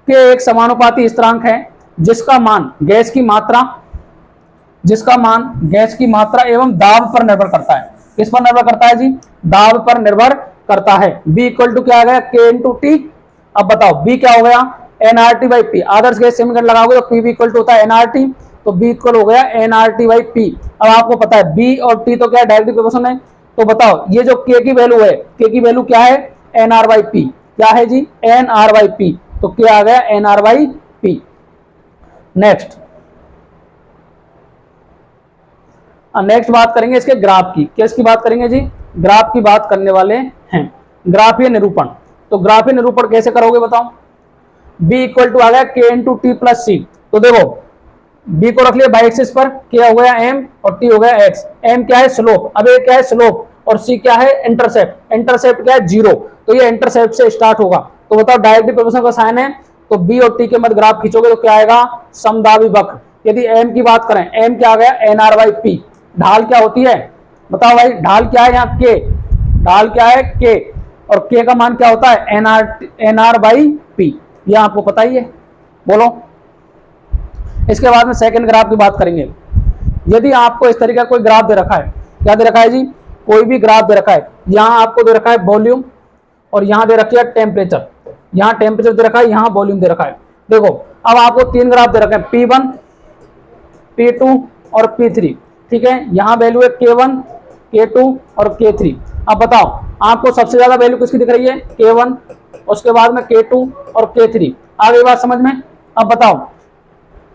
के एक समानुपाती स्थिरांक है जिसका मान गैस की मात्रा एवं दाब पर निर्भर करता है। किस पर निर्भर करता है जी? दाब पर निर्भर करता है। B इक्वल टू क्या आ गया? के इंटू टी। अब बताओ B क्या हो गया? NRT by P. Adarsh gas समीकरण लगाओगे तो पी भी इक्वल टू होता है एनआरटी, तो B इक्वल हो गया एनआरटी बाई पी। अब आपको पता है B और T तो क्या डायरेक्टली प्रोपोर्शनल है, तो बताओ ये जो K की वैल्यू है, K की वैल्यू क्या है? NR by P. क्या है जी? NR by P. तो क्या आ गया? NR by P. नेक्स्ट बात करेंगे इसके ग्राफ की। किसकी बात करेंगे जी? ग्राफ की बात करने वाले हैं। ग्राफीय निरूपण। तो ग्राफीय निरूपण कैसे करोगे बताओ? b इक्वल टू आ गया के इंटू टी प्लस सी। तो देखो, b को रख लिया बाई एक्सिस पर, k हो गया m और t हो गया x। m क्या है? स्लोप। अब ये क्या है? स्लोप। और c क्या है? इंटरसेप्ट। इंटरसेप्ट क्या है? 0। तो ये इंटरसेप्ट से स्टार्ट होगा। तो बताओ डायरेक्टली प्रोपोर्शनल का साइन है, तो b और t के मध्य ग्राफ खींचोगे तो क्या आएगा? समदाबी वक्र। यदि m की बात करें, m क्या आ गया? NR by P. ढाल क्या होती है? बताओ भाई, ढाल क्या है यहाँ? के। ढाल क्या है? के। और के का मान क्या होता है? NR by P. ये आपको पता ही है। बोलो। इसके बाद में सेकंड ग्राफ की बात करेंगे। यदि आपको इस तरीके का कोई ग्राफ दे रखा है, क्या दे रखा है जी? कोई भी ग्राफ दे रखा है। यहाँ आपको दे रखा है वॉल्यूम, और यहाँ दे रखी है टेम्परेचर। यहाँ टेम्परेचर दे रखा है, यहाँ वॉल्यूम दे रखा है। देखो, अब आपको 3 ग्राफ दे रखे हैं, P1, P2 और P3। ठीक है। यहाँ वैल्यू है K1, K2 और K3। अब बताओ, आपको सबसे ज्यादा वैल्यू किसकी दिख रही है? K1, उसके बाद में K2 और K3। आ गई बात समझ में? अब बताओ,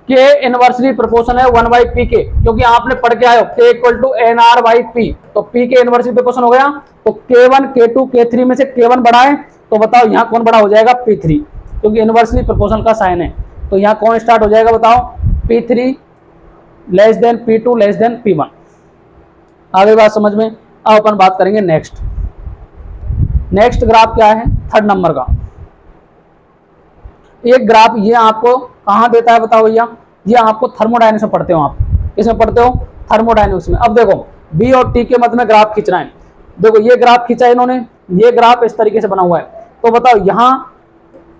K इनवर्सली प्रोपोर्शनल है 1 बाई पी के, क्योंकि आपने पढ़ के आए हो K equal to N R by P. तो P के इनवर्सली प्रोपोर्शनल हो गया। तो K1, K2, K3 में से K1 बड़ा है, तो बताओ यहाँ कौन बड़ा हो जाएगा? P3, क्योंकि इनवर्सली प्रोपोर्शनल का साइन है। तो यहाँ कौन स्टार्ट हो जाएगा बताओ? P3 less than P2 less than P1। आगे बात समझ में? अब अपन बात करेंगे नेक्स्ट ग्राफ क्या है? 3rd नंबर का एक ग्राफ। ये आपको कहां देता है बताओ भैया? ये आपको थर्मोडायनेमिक्स में पढ़ते हो आप। इसमें पढ़ते हो? थर्मोडायनेमिक्स में। अब देखो, बी और टी के मध्य में ग्राफ खींचना है। देखो, ये ग्राफ खींचा है इन्होंने, ये ग्राफ इस तरीके से बना हुआ है। तो बताओ, यहाँ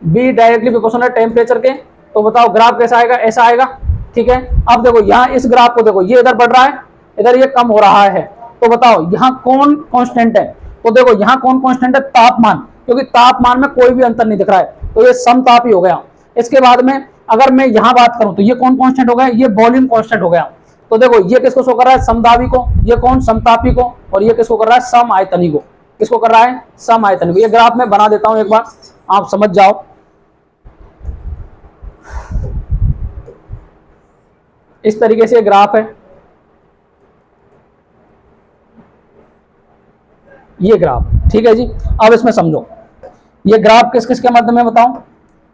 बी डायरेक्टली प्रोपोर्शनल है टेम्परेचर के, तो बताओ ग्राफ कैसा आएगा? ऐसा आएगा। ठीक है। अब देखो, यहाँ इस ग्राफ को देखो, ये इधर बढ़ रहा है, इधर ये कम हो रहा है। तो बताओ यहाँ कौन कांस्टेंट है? तो देखो, यहाँ कौन कांस्टेंट है? तापमान, क्योंकि तापमान में कोई भी अंतर नहीं दिख रहा है, तो ये समतापी हो गया। इसके बाद में अगर मैं यहाँ बात करूं तो ये कौन कांस्टेंट हो गया? ये वॉल्यूम कांस्टेंट हो गया। तो देखो, ये किसको शो कर रहा है? समदाबी को। ये कौन? समतापी को। और ये किसको कर रहा है? सम आयतनी को। किसको कर रहा है? सम आयतनी को। ये ग्राफ में बना देता हूं, एक बार आप समझ जाओ। इस तरीके से ग्राफ है, ये ग्राफ। ठीक है जी। अब इसमें समझो, ये ग्राफ किस किस के मध्य में बताओ?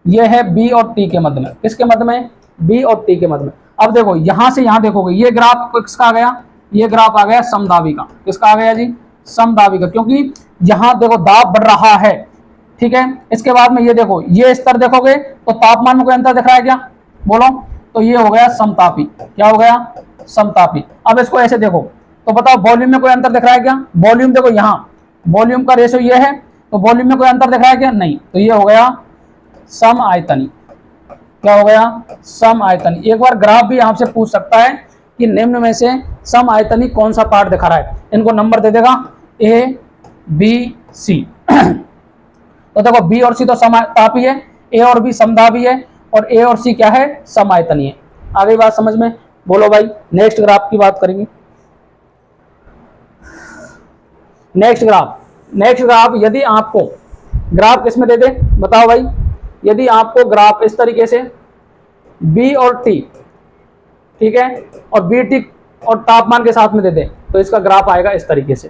ये है बी और टी के मध्य में। किसके मध्य में? बी और टी के मध्य में। अब देखो, यहां से यहां देखोगे, ये ग्राफ किसका आ गया? ये ग्राफ आ गया समदाबी का। किसका आ गया जी? समदाबी का, क्योंकि यहां देखो दाब बढ़ रहा है। ठीक है। इसके बाद में ये देखो, ये स्तर देखोगे तो तापमान में कोई अंतर दिख रहा है क्या? बोलो। तो ये हो गया समतापी। क्या हो गया? समतापी। अब इसको ऐसे देखो, तो बताओ वॉल्यूम में कोई अंतर दिख रहा है क्या? वॉल्यूम देखो, यहाँ वॉल्यूम का रेशो ये है, तो वॉल्यूम में कोई अंतर दिख रहा है क्या? नहीं। तो ये हो गया सम आयतनी। क्या हो गया? सम आयतनी। एक बार ग्राफ भी आपसे पूछ सकता है कि निम्न में से सम आयतनी कौन सा पार्ट दिखा रहा है। इनको नंबर दे देगा ए बी सी। तो देखो बी और सी तो समतापी है, ए और बी समतापी है, और ए और सी क्या है, समायतनीय। आगे बात समझ में, बोलो भाई। नेक्स्ट ग्राफ की बात करेंगे। नेक्स्ट ग्राफ यदि आपको ग्राफ किसमें दे दे, बताओ भाई। यदि आपको ग्राफ इस तरीके से बी और टी, ठीक है, और बी टी और तापमान के साथ में दे दे, तो इसका ग्राफ आएगा इस तरीके से,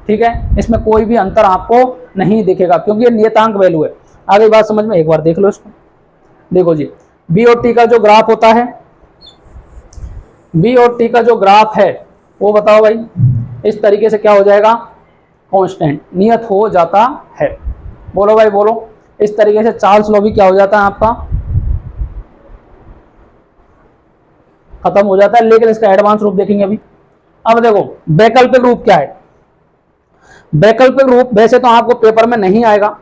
ठीक है। इसमें कोई भी अंतर आपको नहीं दिखेगा क्योंकि ये नियतांक वैल्यू है। आगे बात समझ में, एक बार देख लो इसको। देखो जी, बी और टी का जो ग्राफ होता है, बी और टी का जो ग्राफ है वो बताओ भाई, इस तरीके से क्या हो जाएगा, कांस्टेंट, नियत हो जाता है। बोलो भाई बोलो। इस तरीके से चार्ल्स लॉ भी क्या हो जाता है आपका, खत्म हो जाता है। लेकिन इसका एडवांस रूप देखेंगे अभी। अब देखो वैकल्पिक रूप क्या है। वैकल्पिक रूप वैसे तो आपको पेपर में नहीं आएगा,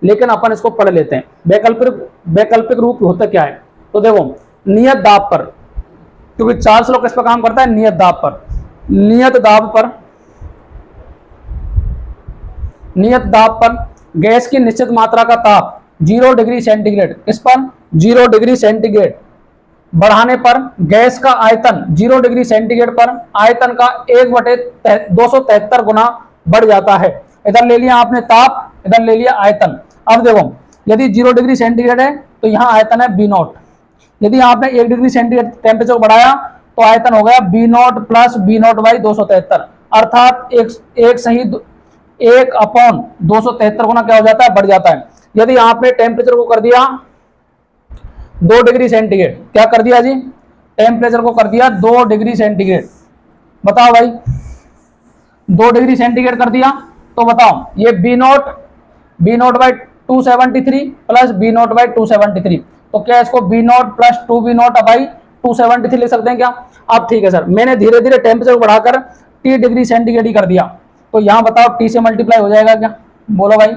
लेकिन अपन इसको पढ़ लेते हैं। वैकल्पिक रूप होता क्या है, तो देखो नियत दाब पर, क्योंकि चार्ल्स लॉ किस पर काम करता है, नियत दाब पर। नियत दाब पर गैस की निश्चित मात्रा का ताप 0 डिग्री सेंटीग्रेड, इस पर 0 डिग्री सेंटीग्रेड बढ़ाने पर गैस का आयतन 0 डिग्री सेंटीग्रेड पर आयतन का 1/273 गुना बढ़ जाता है। इधर ले लिया आपने ताप, इधर ले लिया आयतन। अब देखो यदि 0 डिग्री सेंटीग्रेड है तो यहाँ आयतन है बी नॉट। यदि आपने 1 डिग्री सेंटीग्रेड टेम्परेचर को बढ़ाया तो आयतन हो गया B not plus B not by 273, अर्थात एक सही 1/273 गुना क्या हो जाता है, बढ़ जाता है। यदि आपने टेम्परेचर को कर दिया 2 डिग्री सेंटीग्रेड, क्या कर दिया जी, टेम्परेचर को कर दिया 2 डिग्री सेंटीग्रेड, बताओ भाई 2 डिग्री सेंटीग्रेड कर दिया, तो बताओ ये B not by 273 plus B not by 273, तो क्या इसको B not plus 2 B not by 273 लिख सकते हैं क्या। अब ठीक है सर, मैंने धीरे धीरे टेम्परेचर को बढ़ाकर टी डिग्री सेंटीग्रेड ही कर दिया, तो यहां बताओ टी से मल्टीप्लाई हो जाएगा क्या, बोलो भाई।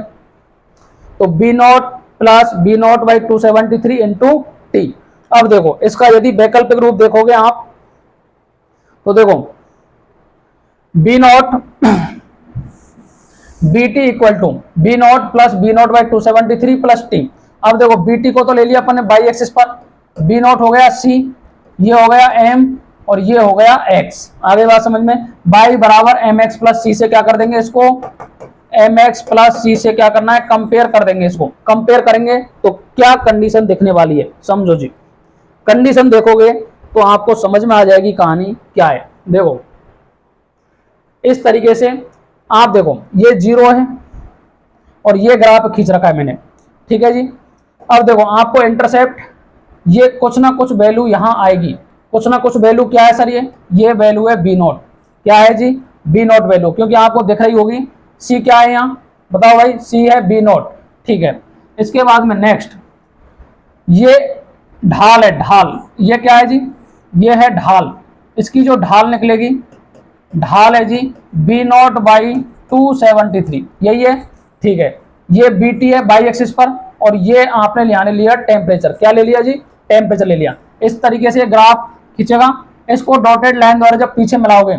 तो B not plus B not by 273 into T. अब देखो इसका यदि वैकल्पिक रूप देखोगे आप, तो देखो B nought B T equal to B not plus B not by 273 plus T. अब देखो बी टी को तो ले लिया अपन ने बाई एक्सिस पर, बी नॉट हो गया सी, ये हो गया एम, और ये हो गया एक्स। आगे बात समझ में, बाई बराबर एम एक्स प्लस सी से क्या कर देंगे इसको, एम एक्स प्लस सी से क्या करना है, कंपेयर कर देंगे। इसको कंपेयर करेंगे तो क्या कंडीशन दिखने वाली है, समझो जी। कंडीशन देखोगे तो आपको समझ में आ जाएगी कहानी क्या है। देखो इस तरीके से आप देखो, ये 0 है और ये ग्राफ खींच रखा है मैंने, ठीक है जी। अब देखो आपको इंटरसेप्ट ये कुछ ना कुछ वैल्यू यहां आएगी, कुछ ना कुछ वैल्यू क्या है सर, ये वैल्यू है बी नॉट, क्या है जी, बी नॉट वैल्यू, क्योंकि आपको दिख रही होगी। सी क्या है यहाँ, बताओ भाई, सी है बी नॉट, ठीक है। इसके बाद में नेक्स्ट ये ढाल है, ढाल, ये क्या है जी, ये है ढाल। इसकी जो ढाल निकलेगी, ढाल है जी बी नॉट बाई 273, यही है, ठीक है। ये बी टी है बाई एक्सिस पर, और ये आपने लिया टेम्परेचर, क्या ले लिया जी, टेम्परेचर ले लिया। इस तरीके से ग्राफ खींचेगा। इसको डॉटेड लाइन द्वारा जब पीछे मिलाओगे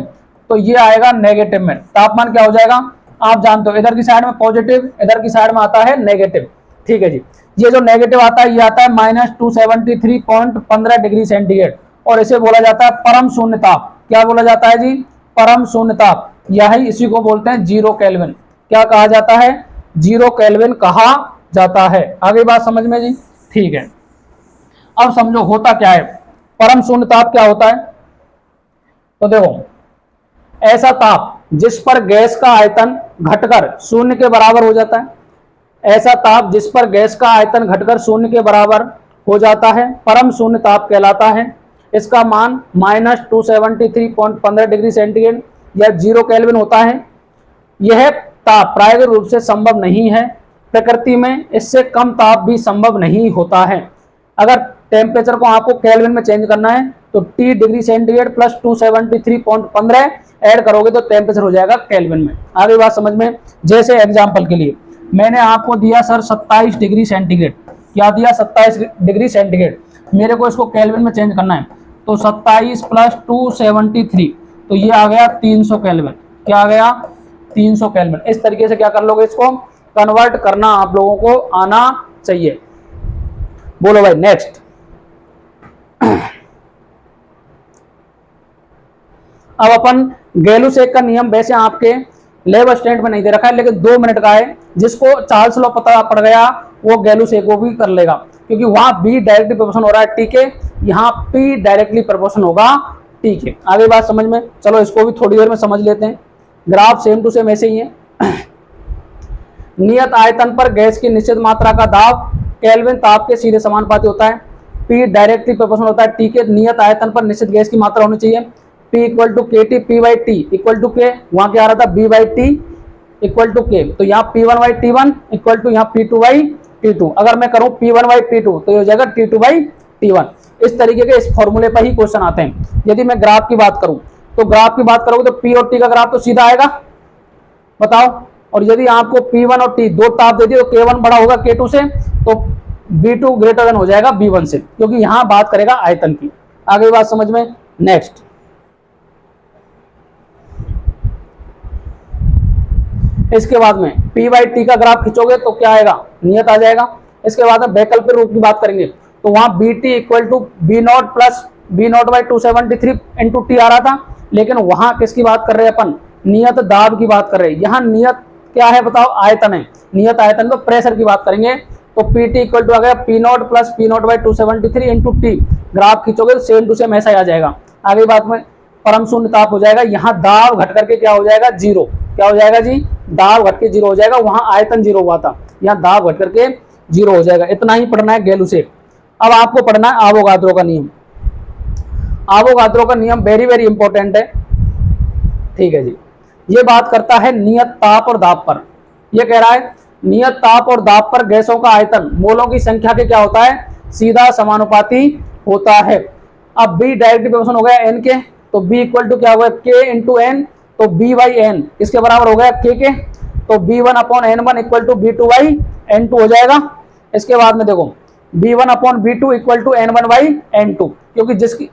तो ये आएगा नेगेटिव में, तापमान क्या हो जाएगा आप जानते हो, इधर की साइड में पॉजिटिव, इधर की साइड में आता है नेगेटिव, ठीक है जी। ये जो नेगेटिव आता है ये आता है -273.15 डिग्री सेंटीग्रेड, और इसे बोला जाता है परम शून्य ताप। क्या बोला जाता है जी, परम शून्य ताप, यही इसी को बोलते हैं 0 केल्विन। क्या कहा जाता है, 0 केल्विन कहा जाता है। आगे बात समझ में जी, ठीक है। अब समझो होता क्या है, परम शून्य ताप क्या होता है। तो देखो ऐसा ताप जिस पर गैस का आयतन घटकर शून्य के बराबर हो जाता है, ऐसा ताप जिस पर गैस का आयतन घटकर शून्य के बराबर हो जाता है परम शून्य ताप कहलाता है। इसका मान -273.15 डिग्री सेंटीग्रेड या 0 केल्विन होता है। यह ताप प्रायोगिक रूप से संभव नहीं है, प्रकृति में इससे कम ताप भी संभव नहीं होता है। अगर टेम्परेचर को आपको केल्विन में चेंज करना है तो T degree centigrade plus 273.15 add करोगे तो टेम्परेचर हो जाएगा केल्विन में। आगे बात समझ में, जैसे एग्जांपल के लिए मैंने आपको दिया सर 27 डिग्री सेंटीग्रेड, क्या दिया 27 डिग्री सेंटीग्रेड, मेरे को इसको केल्विन में चेंज करना है, तो 27 प्लस 273, तो ये आ गया 300 केल्विन। क्या आ गया, 300 केल्विन। इस तरीके से क्या कर लोगे, इसको कन्वर्ट करना आप लोगों को आना चाहिए। बोलो भाई नेक्स्ट। अब अपन गैलू-सेक का नियम वैसे आपके लेब स्टैंड में नहीं दे रखा है, लेकिन 2 मिनट का है, जिसको चार्ल्स लॉ पता पड़ गया वो गैलू-सेक को भी कर लेगा, क्योंकि वहां बी डायरेक्टली प्रोपोर्शन हो रहा है टी के, यहाँ पी डायरेक्टली प्रोपोर्शन होगा टी के। आगे बात समझ में, चलो इसको भी थोड़ी देर में समझ लेते हैं। ग्राफ सेम टू सेम ऐसे ही है। नियत आयतन पर गैस की निश्चित मात्रा का दाब केल्विन ताप के सीधे समानुपाती होता है। पी डायरेक्टली प्रोपोर्शनल होता है टी के। नियत आयतन पर निश्चित गैस की मात्रा होनी चाहिए। P equal to K T, P by T equal to K, वहां क्या आ रहा था B by T equal to K, तो यहाँ P one by T one equal to यहाँ P two by T two. अगर मैं करूँ P one by P two तो ये हो जाएगा T two by T one. इस तरीके के इस फॉर्मूले पर ही क्वेश्चन आते हैं। यदि मैं ग्राफ की बात करूं तो ग्राफ की बात करोगे तो पी और टी का ग्राफ तो सीधा आएगा, बताओ। और यदि आपको P1 और T दो ताप दे दिए तो K1 बड़ा होगा K2 से, तो B2 ग्रेटर देन हो जाएगा B1 से, क्योंकि यहां बात करेगा आयतन की। आगे बात समझ में, नेक्स्ट। इसके बाद में P बाई T का ग्राफ खींचोगे तो क्या आएगा, नियत आ जाएगा। इसके बाद में वैकल्पिक रूप की बात करेंगे तो वहां BT equal to B not plus B not by 273 into T आ रहा था, लेकिन वहां किसकी बात कर रहे हैं अपन, नियत दाब की बात कर रहे हैं। यहाँ नियत क्या है बताओ, आयतन है। नियत आयतन तो प्रेशर की बात करेंगे तो पीटी इक्वल टू आ गया P naught plus P naught by 273 into T. Graph खींचोगे तो सेम टू सेम ऐसा ही आ जाएगा। आगे बात में परम शून्य ताप हो जाएगा, यहाँ दाब घट करके क्या हो जाएगा, जीरो। क्या हो जाएगा जी, दाब घट के जीरो हो जाएगा। वहां आयतन जीरो हुआ था, यहाँ दाब घट करके जीरो हो जाएगा। इतना ही पढ़ना है गैलू-सेक। अब आपको पढ़ना है आवोगाद्रो का नियम। आवोगाद्रो का नियम वेरी वेरी इंपॉर्टेंट है, ठीक है जी। ये बात करता है नियत ताप और दाब पर। ये कह रहा है नियत ताप और दाब पर गैसों का आयतन मोलों की संख्या के क्या होता है, सीधा समानुपाती होता है। अब B डायरेक्ट प्रोपोर्शन हो गया N के, तो B इक्वल टू क्या होगा K इंटू एन, तो B बाई एन इसके बराबर हो गया K के, तो B1 upon N1 equal to B2 by N2 हो जाएगा। इसके बाद में देखो B1 upon B2 equal to N1 by N2, क्योंकि जिसकी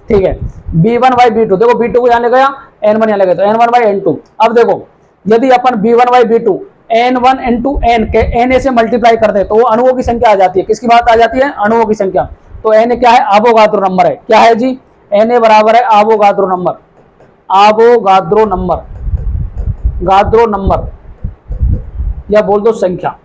ठीक है B1 बाई B2, देखो B2 को यहाँ ले गया, N1 यहाँ ले गया, तो N1 बाई N2। अब देखो यदि अपन B1 by B2 N1 into N के Na से मल्टीप्लाई कर दे तो वो अणुओं की संख्या आ जाती है। किसकी बात आ जाती है, अणुओं की संख्या। तो Na क्या है, आवोगाद्रो नंबर है। क्या है जी, Na बराबर है आवोगाद्रो नंबर। आवोगाद्रो नंबर, गाद्रो नंबर या बोल दो संख्या,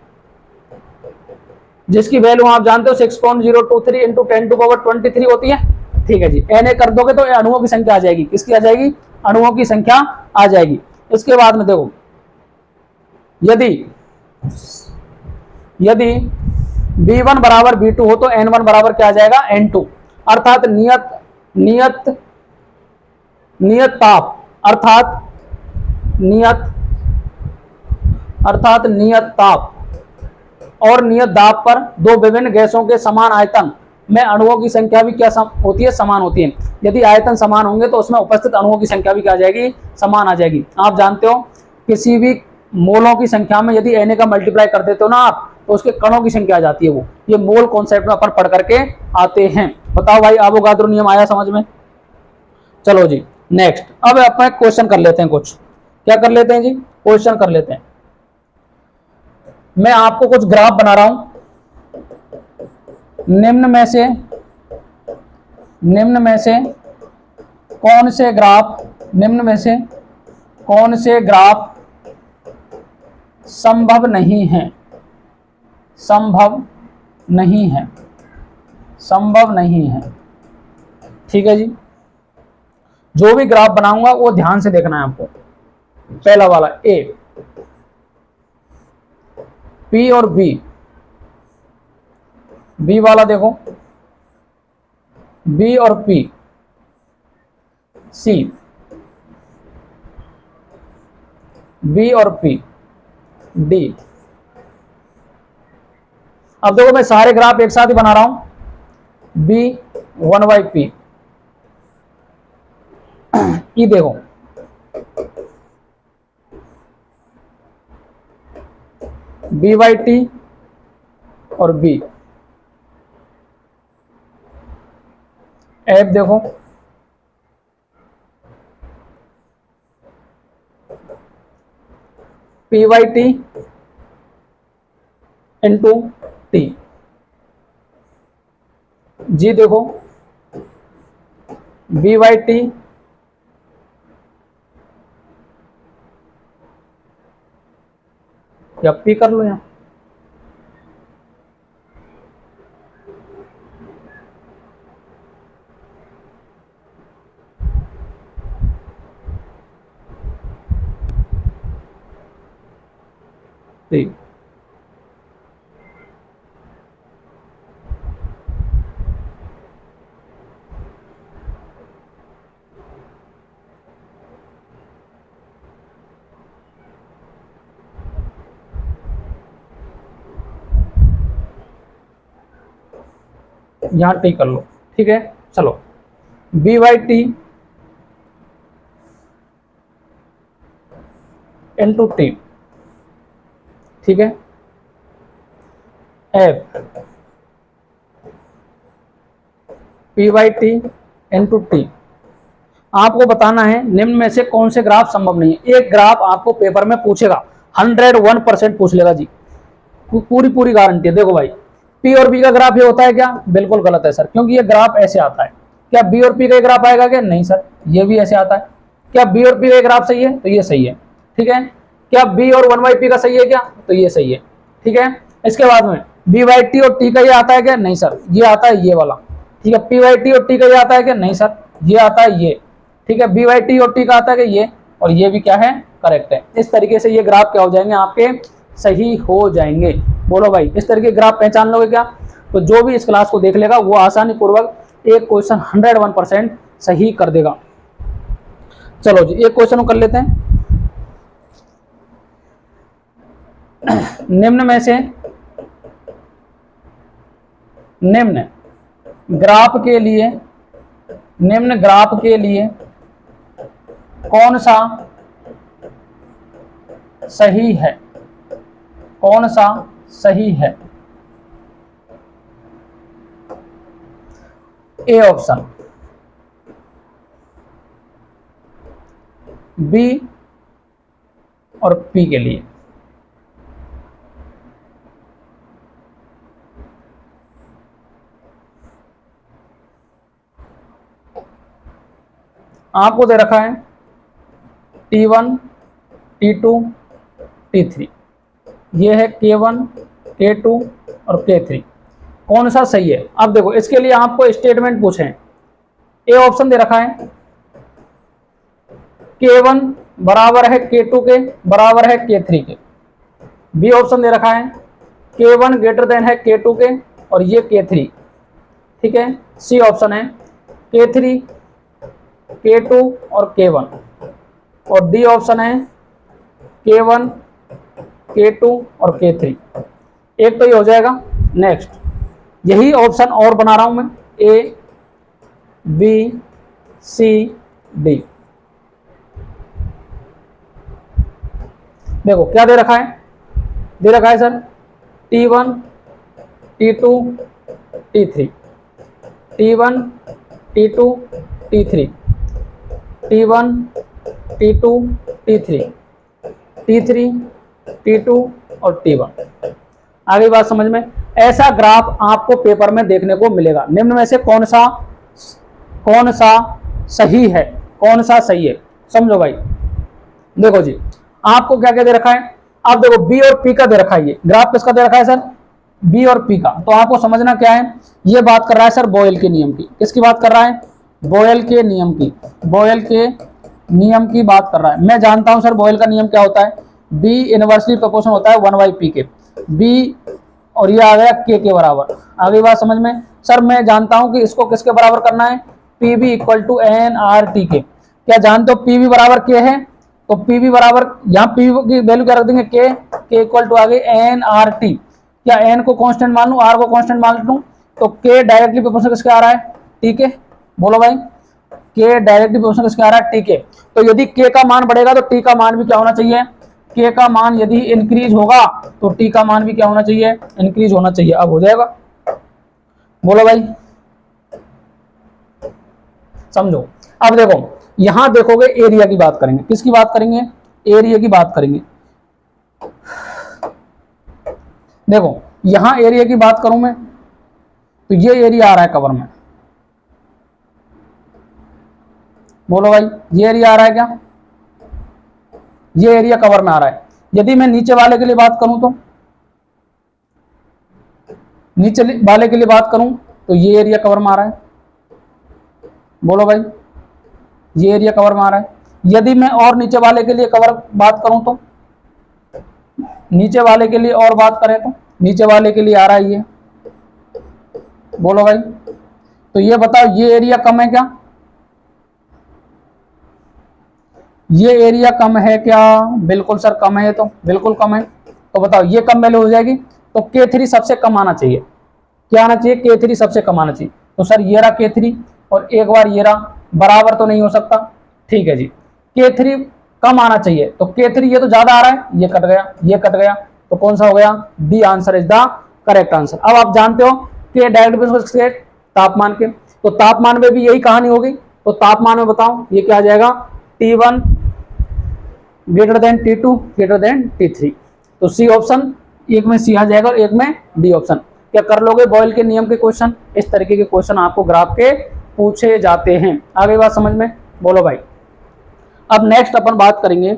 जिसकी वैल्यू आप जानते हो 6.023 इंटू 10 टू पावर 23 होती है। ठीक है जी, Na कर दोगे तो अणुओं की संख्या आ जाएगी। किसकी आ जाएगी, अणुओं की संख्या आ जाएगी। इसके बाद में देखो यदि B1 बराबर B2 हो तो N1 बराबर क्या आ जाएगा, N2। अर्थात नियत ताप अर्थात नियत ताप और नियत दाब पर दो विभिन्न गैसों के समान आयतन में अणुओं की संख्या भी क्या होती है, समान होती है। यदि आयतन समान होंगे तो उसमें उपस्थित अणुओं की संख्या भी क्या आ जाएगी, समान आ जाएगी। आप जानते हो किसी भी मोलों की संख्या में यदि Na का मल्टीप्लाई कर देते हो ना आप, तो उसके कणों की संख्या आ जाती है। वो ये मोल कॉन्सेप्ट में अपन पढ़ करके आते हैं। बताओ भाई आवोगाद्रो नियम आया समझ में। चलो जी नेक्स्ट, अब अपन क्वेश्चन कर लेते हैं। कुछ क्या कर लेते हैं जी, क्वेश्चन कर लेते हैं। मैं आपको कुछ ग्राफ बना रहा हूं, निम्न में से कौन से ग्राफ संभव नहीं है। ठीक है जी, जो भी ग्राफ बनाऊंगा वो ध्यान से देखना है आपको। पहला वाला ए, P और बी वाला देखो, B और P, C, B और P, D। अब देखो मैं सारे ग्राफ एक साथ ही बना रहा हूं। B 1 बाई P, ई देखो B बाई T और B, F देखो P Y T into T. जी देखो बी वाई टी या पी कर लो यहाँ, टी। यहां टी कर लो, ठीक है। चलो B Y T into T, ठीक है। F P Y T into T. आपको बताना है निम्न में से कौन से ग्राफ संभव नहीं है। एक ग्राफ आपको पेपर में पूछेगा, 101% पूछ लेगा जी, पूरी पूरी गारंटी है। देखो भाई, पी और बी का ग्राफ ये होता है क्या? बिल्कुल गलत है सर, क्योंकि ये ग्राफ ऐसे आता है। क्या बी और पी का ग्राफ आएगा क्या? नहीं सर, ये भी ऐसे आता है। क्या बी और पी का ग्राफ सही है? तो ये सही है, ठीक है। क्या बी और 1/p का सही है क्या? तो ये सही है, ठीक है। इसके बाद में बी वाई टी और टी का ये आता है क्या? नहीं सर, ये आता है ये वाला, ठीक है। पी वाई टी और टी का ये आता है क्या? नहीं सर, ये आता है ये, ठीक है। बी वाई टी और टी का आता है कि ये, और ये भी क्या है? करेक्ट है। इस तरीके से ये ग्राफ क्या हो जाएंगे आपके? सही हो जाएंगे। बोलो भाई, इस तरीके ग्राफ पहचान लोगे क्या? तो जो भी इस क्लास को देख लेगा वो आसानी पूर्वक एक क्वेश्चन 101% सही कर देगा। चलो जी, एक क्वेश्चन कर लेते हैं। निम्न में से निम्न ग्राफ के लिए कौन सा सही है? कौन सा सही है? ए ऑप्शन, बी और पी के लिए। आपको दे रखा है T1 T2 T3, ये है K1 K2 और K3। कौन सा सही है? अब देखो, इसके लिए आपको स्टेटमेंट पूछे। ए ऑप्शन दे रखा है K1 बराबर है K2 के बराबर है K3 के। बी ऑप्शन दे रखा है K1 ग्रेटर देन है K2 के और ये K3, ठीक है। सी ऑप्शन है K3 K2 और K1, और डी ऑप्शन है K1 K2 और K3। एक तो ये हो जाएगा। नेक्स्ट, यही ऑप्शन और बना रहा हूं मैं, ए बी सी डी। देखो क्या दे रखा है? दे रखा है sir T1 T2 T3, T1 T2 T3, T1 T2 T3, T3 T2 और T1। आगे बात समझ में? ऐसा ग्राफ आपको पेपर में देखने को मिलेगा। निम्न में से कौन सा सही है? कौन सा सही है? समझो भाई। देखो जी, आपको क्या क्या दे रखा है? आप देखो बी और पी का दे रखा है। ये ग्राफ किसका दे रखा है सर? बी और पी का। तो आपको समझना क्या है, ये बात कर रहा है सर बॉयल के नियम की। किसकी बात कर रहा है? बॉयल के नियम की। बॉयल के नियम की बात कर रहा है। मैं जानता हूं सर बॉयल का नियम क्या होता है। बी इनवर्सली प्रोपोर्शन होता है 1/p के। बी और ये आ गया के बराबर। आगे बात समझ में? सर मैं जानता हूं कि इसको किसके बराबर करना है? P B equal to N R T के। क्या जानते हो पी बी बराबर के है? तो पी बी बराबर, यहाँ पी की वैल्यू क्या रख देंगे? के इक्वल टू आ गई एन आर टी। क्या एन को कांस्टेंट मान लूं, आर को कांस्टेंट मान लूं? तो के डायरेक्टली प्रोपोर्शनल किसके आ रहा है? टी के। बोलो भाई, के डायरेक्टली प्रोपोर्शनल किसके आ रहा है? टी के। तो यदि के का मान बढ़ेगा तो टी का मान भी क्या होना चाहिए? के का मान यदि इंक्रीज होगा तो टी का मान भी क्या होना चाहिए? इंक्रीज होना चाहिए। अब हो जाएगा। बोलो भाई, समझो। अब देखो, यहां देखोगे एरिया की बात करेंगे। किसकी बात करेंगे? एरिया की बात करेंगे। देखो यहां एरिया की बात करूं मैं तो ये एरिया आ रहा है कवर में, बोलो भाई ये एरिया आ रहा है क्या, ये एरिया कवर में आ रहा है। यदि मैं नीचे वाले के लिए बात करूं तो नीचे वाले के लिए बात करूं तो ये एरिया कवर में आ रहा है, बोलो भाई ये एरिया कवर में आ रहा है। यदि मैं और नीचे वाले के लिए कवर बात करूं तो नीचे वाले के लिए और बात करें तो नीचे वाले के लिए आ रहा है ये, बोलो भाई। तो ये बताओ ये एरिया कम है क्या, ये एरिया कम है क्या, बिल्कुल सर कम है, तो बिल्कुल कम है। तो बताओ ये कम वैल्यू हो जाएगी, तो K3 सबसे कम आना चाहिए, क्या आना चाहिए, K3 सबसे कम आना चाहिए। तो सर ये रहा K3 और एक बार ये रहा, बराबर तो नहीं हो सकता, ठीक है जी। K3 कम आना चाहिए, तो K3 ये तो ज्यादा आ रहा है, ये कट गया, ये कट गया, तो कौन सा हो गया, D answer is the correct answer. अब आप जानते हो कि डायरेक्ट तापमान के, तो तापमान में भी यही कहानी होगी। तो तापमान में बताओ ये क्या आ जाएगा, T1 greater than T2 greater than T3। तो सी ऑप्शन, एक में सी आ जाएगा और एक में डी ऑप्शन। क्या कर लोगे बॉयल के नियम के क्वेश्चन, इस तरीके के क्वेश्चन आपको ग्राफ के पूछे जाते हैं। आगे बात समझ में, बोलो भाई। अब नेक्स्ट अपन बात करेंगे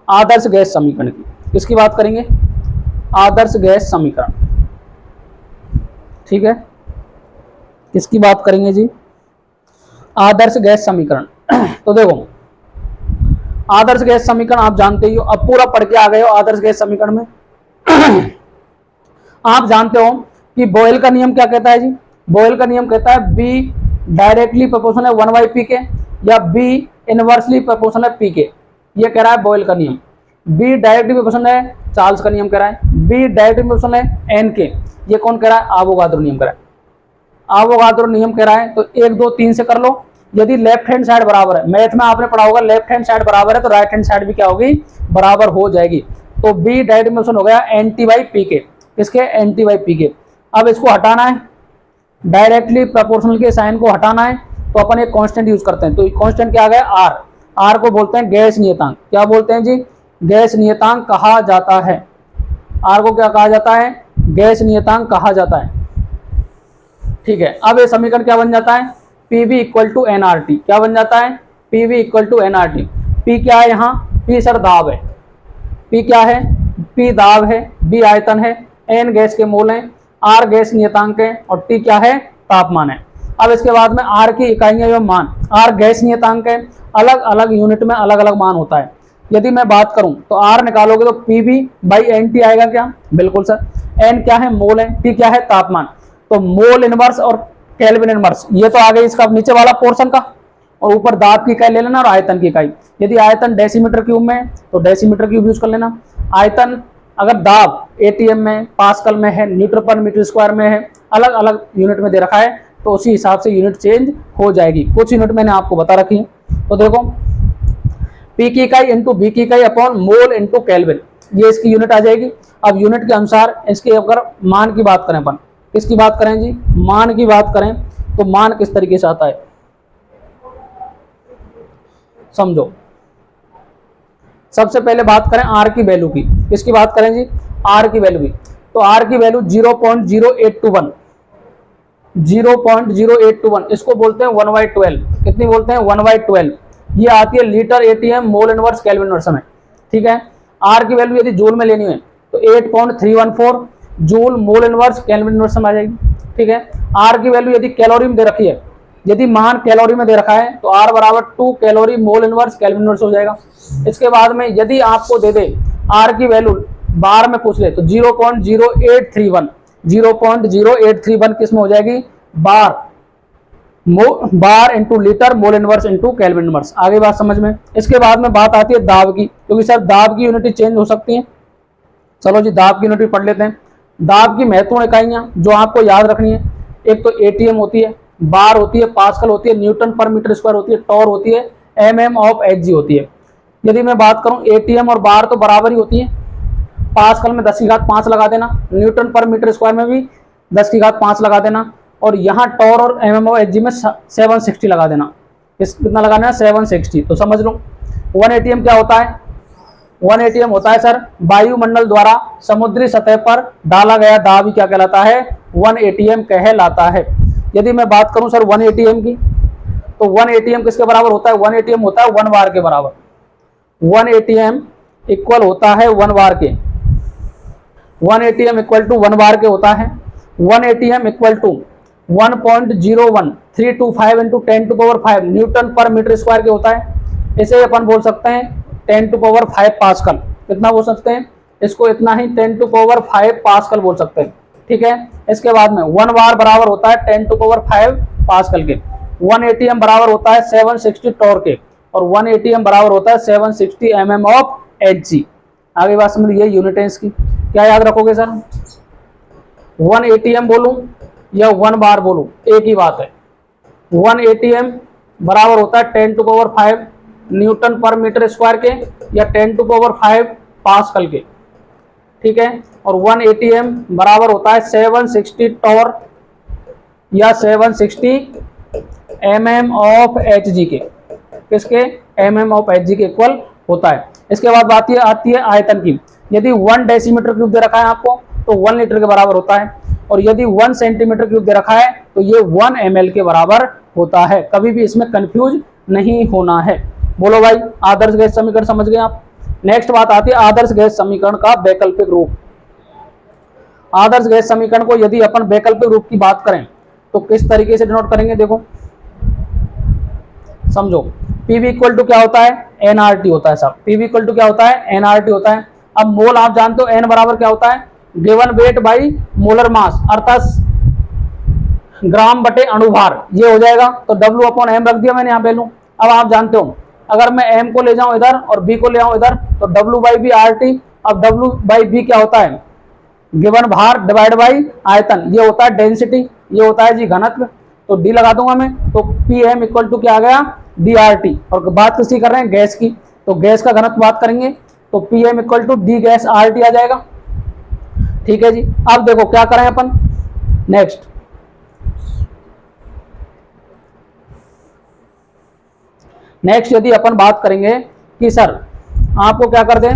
आदर्श गैस समीकरण की। किसकी बात करेंगे, आदर्श गैस समीकरण, ठीक है। किसकी बात करेंगे जी, आदर्श गैस समीकरण। तो देखो आदर्श गैस समीकरण आप जानते ही हो, अब पूरा पढ़ के आ गए हो आदर्श गैस समीकरण में। आप जानते हो कि बॉयल का नियम क्या कहता है जी, बॉयल का नियम कहता है बी डायरेक्टली प्रोपोर्शनल है 1/p के, या बी इनवर्सली प्रोपोर्शनल है p के। ये कह रहा है बॉयल का नियम। बी डायरेक्टली प्रोपोर्शनल है, चार्ल्स का नियम कह रहा है। बी डायरेक्टली प्रोपोर्शनल है n के, ये कौन कह रहा है, आवोगाद्रो नियम कह रहा है। आवोगाद्रो नियम कह रहा है, तो 1 2 3 से कर लो। यदि लेफ्ट हैंड साइड बराबर है, मैथ में आपने पढ़ा होगा लेफ्ट हैंड साइड बराबर है तो राइट हैंड साइड भी क्या होगी, बराबर हो जाएगी। तो बी डायरेक्ट प्रोपोर्शनल हो गया NT/P के, किसके, NT/P के। अब इसको हटाना है, डायरेक्टली प्रोपोर्शनल के साइन को हटाना है, तो अपन एक कांस्टेंट यूज करते हैं। तो कांस्टेंट क्या आ गया, आर। आर को बोलते हैं गैस नियतांक, क्या बोलते हैं जी, गैस नियतांक कहा जाता है। आर को क्या कहा जाता है, गैस नियतांक कहा जाता है, ठीक है। अब ये समीकरण क्या बन जाता है, PV इक्वल टू NRT, क्या बन जाता है, PV equal to NRT। P क्या है यहाँ, P सर दाब है, P क्या है, P दाब है, B आयतन है, N गैस के मोल हैं, R गैस नियतांक है और T क्या है, तापमान है। अब इसके बाद में R की इकाइयां एवं मान, R गैस नियतांक है, अलग अलग यूनिट में अलग अलग मान होता है। यदि मैं बात करूं तो R निकालोगे तो PV/NT आएगा क्या, बिल्कुल सर। N क्या है, मोल है, T क्या है, तापमान। तो मोल इनवर्स और केल्विन इनवर्स, ये तो आ गई इसका नीचे वाला पोर्शन का, और ऊपर दाब की इकाई ले लेना और आयतन की इकाई। यदि आयतन डेसीमीटर क्यूब में है तो डेसीमीटर क्यूब यूज कर लेना। आयतन अगर दाब ATM में, पास्कल में है, न्यूटन पर मीटर स्क्वायर में है, अलग अलग यूनिट में दे रखा है, तो उसी हिसाब से यूनिट चेंज हो जाएगी। कुछ यूनिट मैंने आपको बता रखी है। तो देखो P की इकाई इंटू B की इकाई अपॉन मोल इंटू केल्विन, ये इसकी यूनिट आ जाएगी। अब यूनिट के अनुसार इसके अगर मान की बात करें, अपन किसकी बात करें जी, मान की बात करें, तो मान किस तरीके से आता है समझो। सबसे पहले बात करें आर की वैल्यू की, किसकी बात करें जी, आर की वैल्यू की। तो आर की वैल्यू 0.0821, 0.0821, इसको बोलते हैं 1/12। कितनी बोलते हैं, 1/12। ये आती है litre ATM mole inverse kelvin inverse में, ठीक है। आर की वैल्यू यदि जूल में लेनी है तो 8.314 joule mole inverse kelvin inverse में आ जाएगी, ठीक है। आर की वैल्यू यदि कैलोरी में दे रखी है, यदि मान कैलोरी में दे रखा है तो R बराबर 2 calorie mole inverse kelvin inverse हो जाएगा। इसके बाद में यदि आपको दे दे R की वैल्यू बार में पूछ ले तो 0.0831, 0.0831 किस में हो जाएगी, bar into litre mole inverse into kelvin inverse. आगे बात समझ में। इसके बाद में बात आती है दाब की, क्योंकि सर दाब की यूनिट चेंज हो सकती है। चलो जी दाब की यूनिट पढ़ लेते हैं। दाब की महत्वपूर्ण इकाइयां जो आपको याद रखनी है, एक तो ATM होती है, बार होती है, पास्कल होती है, न्यूटन पर मीटर स्क्वायर होती है, टॉर होती है, mm/Hg होती है। यदि मैं बात करूं ATM और बार तो बराबर ही होती है, पास्कल में 10⁵5 लगा देना, न्यूटन पर मीटर स्क्वायर में भी 10⁵5 लगा देना, और यहाँ टॉर और mm/Hg में 760 लगा देना। कितना लगाना है, 760। तो समझ लो 1 ATM क्या होता है, 1 एटीएम होता है सर वायुमंडल द्वारा समुद्री सतह पर डाला गया दाब ही क्या कहलाता है, 1 एटीएम कहलाता है। यदि मैं बात करूं सर 1 एटीएम की, तो 1 एटीएम किसके बराबर होता है, 1 एटीएम होता है 1 बार के बराबर। 1 एटीएम इक्वल होता है 1 बार के, 1 एटीएम इक्वल टू 1 बार के होता है। 1 ATM equal to 1.01325 into 10 to power 5 newton पर मीटर स्क्वायर के होता है। इसे अपन बोल सकते हैं 10 टू पावर 5 पास्कल। कितना बोल सकते हैं इसको, इतना ही 10 टू पावर 5 पास्कल बोल सकते हैं, ठीक है। इसके बाद में 1 बार बराबर होता है 10 टू पावर 5 पास्कल के। 1 एटीएम बराबर होता है 760 टॉर्क के, और 1 एटीएम बराबर होता है 760 mm ऑफ Hg। आगे बात समझ ये यूनिटेंस की, क्या याद रखोगे सर, 1 एटीएम बोलूं या 1 बार बोलूं एक ही बात है। 1 एटीएम बराबर होता है 10 टू पावर 5 न्यूटन पर मीटर स्क्वायर के, या 10 टू पावर 5 पास्कल के, ठीक है। और 1 एटीएम बराबर होता है 760 टॉर्क या 760 mm ऑफ Hg के, किसके, mm ऑफ Hg के इक्वल होता है। इसके बाद बात ये आती है आयतन की। यदि 1 डेसीमीटर क्यूब दे रखा है आपको तो 1 लीटर के बराबर होता है, और यदि 1 सेंटीमीटर क्यूब दे रखा है तो ये 1 ml के बराबर होता है। कभी भी इसमें कंफ्यूज नहीं होना है। बोलो भाई, आदर्श गैस समीकरण समझ गए आप। नेक्स्ट बात आती है आदर्श गैस समीकरण का वैकल्पिक रूप। आदर्श गैस समीकरण को यदि अपन वैकल्पिक रूप की बात करें तो किस तरीके से डिनोट करेंगे, देखो समझो। पीवी इक्वल टू क्या होता है, एनआरटी होता है साहब। पीवी इक्वल टू क्या होता है, एनआरटी होता है। अब मोल आप जानते हो एन बराबर क्या होता है, given weight by molar mass, अर्थात ग्राम बटे अणुभार, ये हो जाएगा। तो W अपॉन एम रख दिया मैंने यहाँ वैल्यू। अब आप जानते हो अगर मैं M को ले जाऊं इधर और B को ले आऊं इधर तो W by B R T. अब W बाई बी क्या होता है, गिवन भार डिवाइड बाई आयतन, ये होता है डेंसिटी, ये होता है जी घनत्व। तो D लगा दूंगा मैं, तो PM इक्वल टू क्या आ गया, DRT। और बात किसकी कर रहे हैं, गैस की, तो गैस का घनत्व बात करेंगे तो PM equal to D gas RT आ जाएगा, ठीक है जी। अब देखो क्या करें अपन, नेक्स्ट यदि अपन बात करेंगे कि सर आपको क्या कर दें,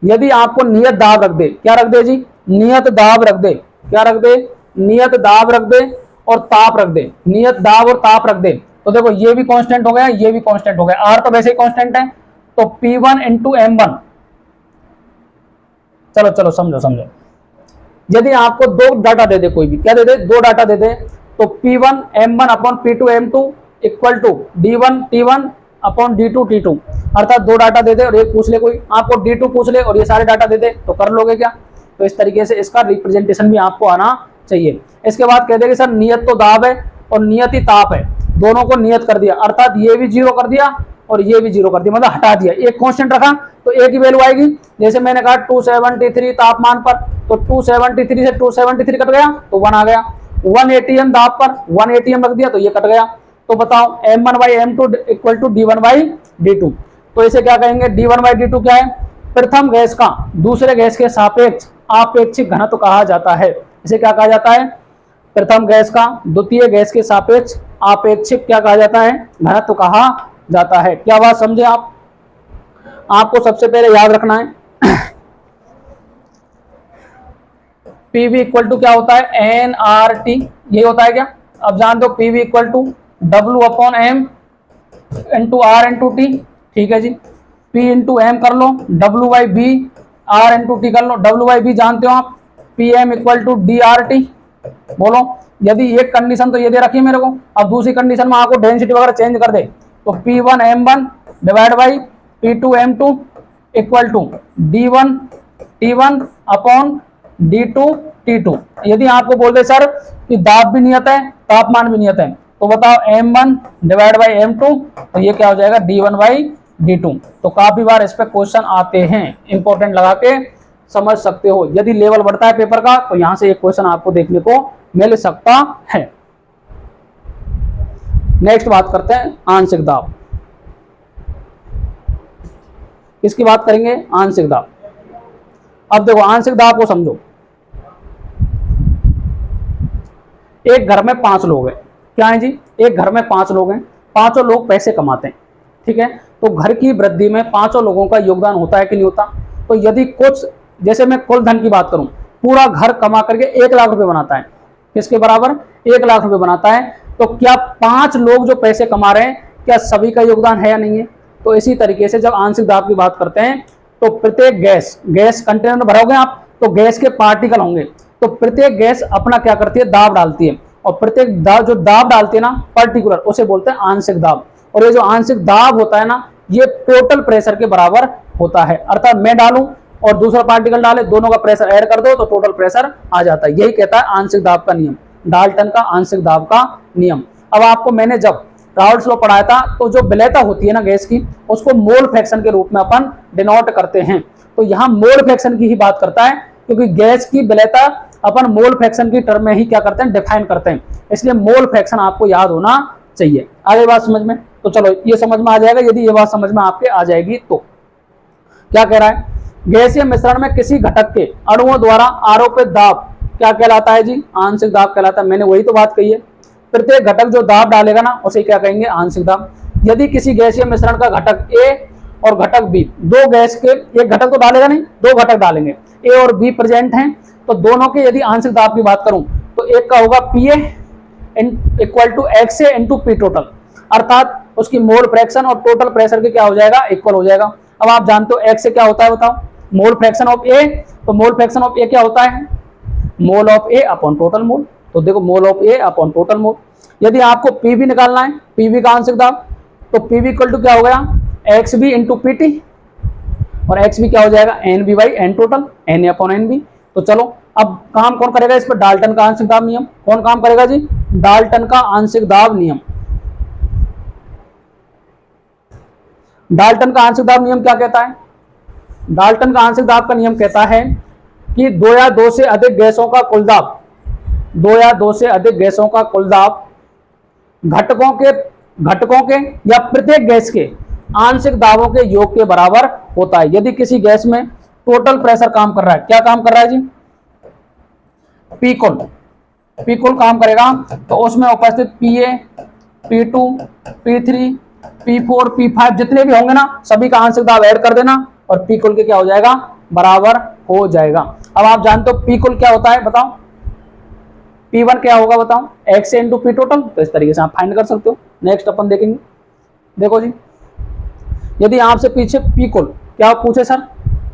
यदि आपको नियत दाब रख दे, क्या रख दे जी, नियत दाब रख दे, क्या रख दे, नियत दाब रख दे और ताप रख दे, नियत दाब और ताप रख दे, तो देखो ये भी कांस्टेंट हो गया, ये भी कांस्टेंट हो गया, आर तो वैसे ही कांस्टेंट है, तो P1 इंटू M1। चलो चलो समझो समझो, यदि आपको दो डाटा दे दे, कोई भी क्या दे दे, दो डाटा दे दे, तो P1 M1 upon P2 M2 equal to D1 T1 upon D2 T2, अर्थात दो डाटा दे दे और एक पूछ ले, कोई आपको D2 पूछ ले और ये सारे डाटा दे दे, तो कर लोगे क्या। तो इस तरीके से इसका रिप्रेजेंटेशन भी आपको आना चाहिए। इसके बाद कह देंगे सर नियत तो दाब है और नियत ही ताप है, दोनों को नियत कर दिया, अर्थात ये भी जीरो कर दिया और ये भी जीरो कर दिया, मतलब हटा दिया, एक कांस्टेंट रखा तो एक ही वैल्यू आएगी। जैसे मैंने कहा 273 तापमान पर, तो 273 से 273 कट गया तो 1 आ गया। 1 एटीएम दाब पर 1 एटीएम रख दिया तो ये कट गया। तो बताओ M1 by M2 equal to D1 by D2। तो इसे क्या कहेंगे, D1 बाई D2 क्या है, प्रथम गैस का दूसरे गैस के सापेक्ष आपेक्षिक घनत्व कहा जाता है। इसे क्या कहा जाता है, प्रथम गैस का द्वितीय गैस के सापेक्ष आपेक्षिक क्या कहा जाता है, घनत्व कहा जाता है। क्या बात समझे आप। आपको सबसे पहले याद रखना है पीवी इक्वल टू क्या होता है, एनआरटी, ये होता है क्या। अब जान दो PV equal to W upon M into R into T, ठीक है जी। P इंटू एम कर लो, W by B R into T कर लो। W बाई बी जानते हो आप, PM इक्वल टू DRT। बोलो, यदि एक कंडीशन तो ये दे रखी है मेरे को, अब दूसरी कंडीशन में आपको डेंसिटी वगैरह चेंज कर दे, तो P1 M1 divide by P2 M2 equal to D1 T1 upon D2 T2। यदि आपको बोल दे सर कि दाब भी नियत है तापमान भी नियत है, तो बताओ M1 डिवाइड बाई M2, तो ये क्या हो जाएगा D1 बाई D2। तो काफी बार इस पे क्वेश्चन आते हैं, इंपॉर्टेंट लगा के समझ सकते हो। यदि लेवल बढ़ता है पेपर का तो यहां से एक क्वेश्चन आपको देखने को मिल सकता है। नेक्स्ट बात करते हैं आंशिक दाब। किसकी बात करेंगे, आंशिक दाब। अब देखो आंशिक दाब को समझो। एक घर में 5 लोग हैं, क्या है जी, एक घर में 5 लोग हैं, पांचों लोग पैसे कमाते हैं, ठीक है। तो घर की वृद्धि में पांचों लोगों का योगदान होता है कि नहीं होता। तो यदि कुछ, जैसे मैं कुल धन की बात करूं, पूरा घर कमा करके 1 लाख रुपए बनाता है, किसके बराबर, 1 लाख रुपए बनाता है, तो क्या 5 लोग जो पैसे कमा रहे हैं, क्या सभी का योगदान है या नहीं है। तो इसी तरीके से जब आंशिक दाब की बात करते हैं तो प्रत्येक गैस कंटेनर भरोगे आप तो गैस के पार्टिकल होंगे, तो प्रत्येक गैस अपना क्या करती है, दाब डालती है, और प्रत्येक जो दाब डालती है ना पर्टिकुलर, उसे बोलते हैं आंशिक दाब। और ये जो आंशिक दाब होता है ना, ये टोटल प्रेशर के बराबर होता है। अर्थात मैं डालूं और दूसरा पार्टिकल डाले, दोनों का प्रेशर ऐड कर दो तो टोटल प्रेशर आ जाता है। यही कहता है आंशिक दाब का नियम, डाल्टन का आंशिक दाब का नियम। अब आपको मैंने जब राउल्ट्स लॉ पढ़ाया था तो जो विलेयता होती है ना गैस की, उसको मोल फ्रैक्शन के रूप में अपन डिनोट करते हैं। तो यहाँ मोल फ्रैक्शन की ही बात करता है, क्योंकि गैस की विलेयता अपन मोल फ्रैक्शन की टर्म में ही क्या करते हैं, डिफाइन करते हैं, इसलिए मोल फ्रैक्शन आपको याद होना चाहिए। आगे बात समझ में, तो चलो ये समझ में आ जाएगा। यदि ये बात समझ में आपके आ जाएगी तो क्या कह रहा है, गैसीय मिश्रण में किसी घटक के अणुओं द्वारा आरोपित दाब क्या कहलाता है जी, आंशिक दाब कहलाता है। मैंने वही तो बात कही है, प्रत्येक घटक जो दाब डालेगा ना उसे क्या कहेंगे, आंशिक दाब। यदि किसी गैसीय मिश्रण का घटक ए और घटक बी, दो गैस के, एक घटक तो डालेगा नहीं, दो घटक डालेंगे, ए और बी प्रेजेंट हैं, तो दोनों के यदि आंशिक दाब की बात करूं तो एक का होगा P A equal to X A into P total, अर्थात उसकी मोल फ्रैक्शन और टोटल प्रेशर के क्या हो जाएगा, इक्वल हो जाएगा। अब आप जानते हो एक्स से क्या होता है, बताओ, मोल फ्रैक्शन ऑफ ए, तो मोल फ्रैक्शन ऑफ ए क्या होता है, mole of A upon total mole. तो देखो mole of A upon total mole. यदि आपको पीवी निकालना है, पीवी का आंशिक दाब, तो पीवी इक्वल टू क्या हो गया, X B into P T, और एक्स बी क्या हो जाएगा, N B by N total, N A upon N B. तो चलो अब काम कौन करेगा इस पर, डाल्टन का आंशिक दाब नियम। कौन काम करेगा जी, डाल्टन का आंशिक दाब नियम। डाल्टन का आंशिक दाब नियम क्या कहता है, डाल्टन का आंशिक दाब का नियम कहता है कि दो या दो से अधिक गैसों का कुल दाब, दो या दो से अधिक गैसों का कुल दाब घटकों के या प्रत्येक गैस के आंशिक दाबों के योग के बराबर होता है। यदि किसी गैस में टोटल प्रेशर काम कर रहा है, क्या काम कर रहा है जी, पी कुल काम करेगा, तो उसमें उपस्थित P A, P two, P three, P four, P five जितने भी होंगे ना, सभी का आंशिक दाब ऐड कर देना और पी कुल के क्या हो जाएगा, बराबर हो जाएगा। अब आप जानते हो पी कुल क्या होता है, बताओ, P1 क्या होगा बताओ, एक्स इंटू पी टोटल। तो इस तरीके से आप फाइंड कर सकते हो। नेक्स्ट अपन देखेंगे, देखो जी, यदि आपसे पीछे पी कुल क्या पूछे सर,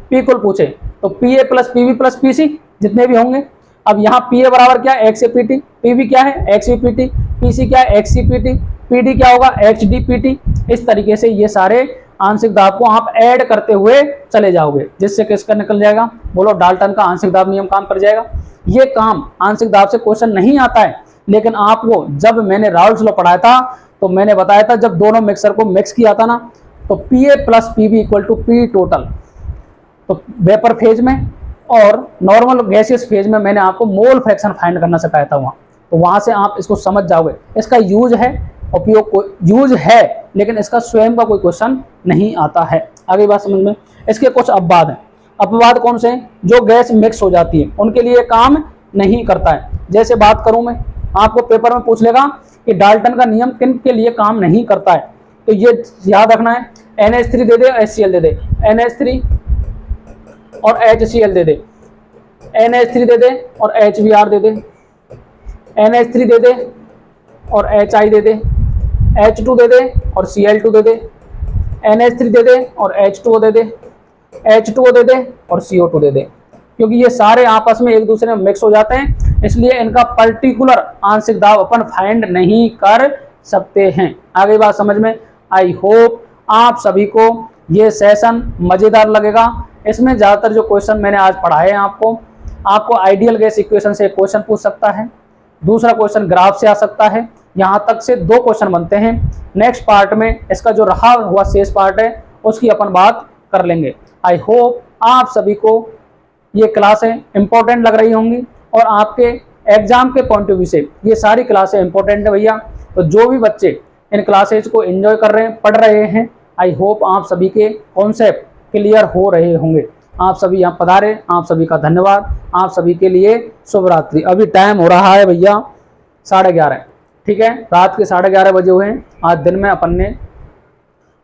पी कुल पूछे, तो P A plus P B plus P C जितने भी होंगे। अब यहाँ पी ए बराबर क्या है, X A P T, P B क्या है, X B P T, P C क्या है, X C P T, P D क्या होगा, एच डी पी टी। इस तरीके से ये सारे आंशिक दाब को आप ऐड करते हुए चले जाओगे, जिससे किसका निकल जाएगा, बोलो, डाल्टन का आंशिक दाब नियम काम कर जाएगा। ये काम आंशिक दाब से क्वेश्चन नहीं आता है, लेकिन आपको जब मैंने राउल्ट्स लॉ पढ़ाया था तो मैंने बताया था, जब दोनों मिक्सर को मिक्स किया था ना, तो P A plus P B equal to P total, तो वेपर फेज में और नॉर्मल गैसियस फेज में मैंने आपको मोल फ्रैक्शन फाइंड करना सिखाया था वहाँ, तो वहाँ से आप इसको समझ जाओगे। इसका यूज है, उपयोग को यूज है, लेकिन इसका स्वयं का कोई क्वेश्चन नहीं आता है। आगे बात समझ में। इसके कुछ अपवाद हैं। अपवाद कौन से हैं, जो गैस मिक्स हो जाती है उनके लिए काम नहीं करता है। जैसे बात करूं मैं, आपको पेपर में पूछ लेगा कि डाल्टन का नियम किन के लिए काम नहीं करता है, तो ये याद रखना है, NH3 दे दे, HCl दे दे, NH3 और HCl दे दे, NH3 दे दे और HBr दे दे, NH3 दे दे और HI दे दे, H2 दे दे और Cl2 दे दे, NH3 दे दे और H2O दे दे, H2O दे दे और CO2 दे दे। क्योंकि ये सारे आपस में एक दूसरे में मिक्स हो जाते हैं, इसलिए इनका पर्टिकुलर आंशिक दाब अपन फाइंड नहीं कर सकते हैं। आगे बात समझ में। आई होप आप सभी को ये सेशन मजेदार लगेगा। इसमें ज्यादातर जो क्वेश्चन मैंने आज पढ़ाए हैं आपको आइडियल गैस इक्वेशन से क्वेश्चन पूछ सकता है, दूसरा क्वेश्चन ग्राफ से आ सकता है, यहाँ तक से 2 क्वेश्चन बनते हैं। नेक्स्ट पार्ट में इसका जो रहा हुआ शेष पार्ट है उसकी अपन बात कर लेंगे। आई होप आप सभी को ये क्लासें इंपॉर्टेंट लग रही होंगी और आपके एग्जाम के पॉइंट ऑफ व्यू से ये सारी क्लासें इंपॉर्टेंट है भैया। तो जो भी बच्चे इन क्लासेज को एंजॉय कर रहे हैं, पढ़ रहे हैं, आई होप आप सभी के कॉन्सेप्ट क्लियर हो रहे होंगे। आप सभी यहाँ पधारे, आप सभी का धन्यवाद, आप सभी के लिए शुभ रात्रि। अभी टाइम हो रहा है भैया 11:30, ठीक है, रात के 11:30 बजे हुए हैं। आज दिन में अपन ने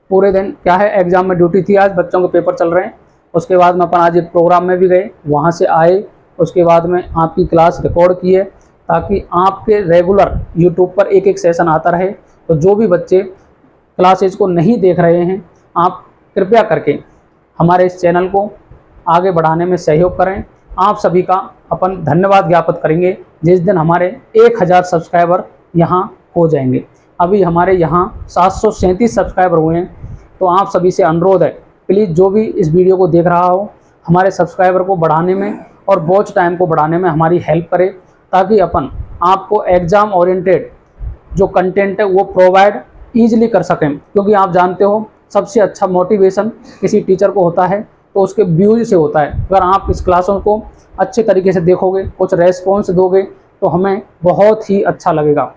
पूरे दिन क्या है, एग्ज़ाम में ड्यूटी थी, आज बच्चों के पेपर चल रहे हैं। उसके बाद में अपन आज एक प्रोग्राम में भी गए, वहाँ से आए, उसके बाद में आपकी क्लास रिकॉर्ड की है, ताकि आपके रेगुलर यूट्यूब पर एक एक सेशन आता रहे। तो जो भी बच्चे क्लासेज को नहीं देख रहे हैं, आप कृपया करके हमारे इस चैनल को आगे बढ़ाने में सहयोग करें। आप सभी का अपन धन्यवाद ज्ञापित करेंगे जिस दिन हमारे 1000 सब्सक्राइबर यहाँ हो जाएंगे। अभी हमारे यहाँ 737 सब्सक्राइबर हुए हैं। तो आप सभी से अनुरोध है, प्लीज़ जो भी इस वीडियो को देख रहा हो, हमारे सब्सक्राइबर को बढ़ाने में और वॉच टाइम को बढ़ाने में हमारी हेल्प करे, ताकि अपन आपको एग्ज़ाम ओरिएंटेड जो कंटेंट है वो प्रोवाइड ईजिली कर सकें। क्योंकि आप जानते हो, सबसे अच्छा मोटिवेशन किसी टीचर को होता है तो उसके व्यूज से होता है। अगर आप इस क्लासों को अच्छे तरीके से देखोगे, कुछ रेस्पॉन्स दोगे, तो हमें बहुत ही अच्छा लगेगा।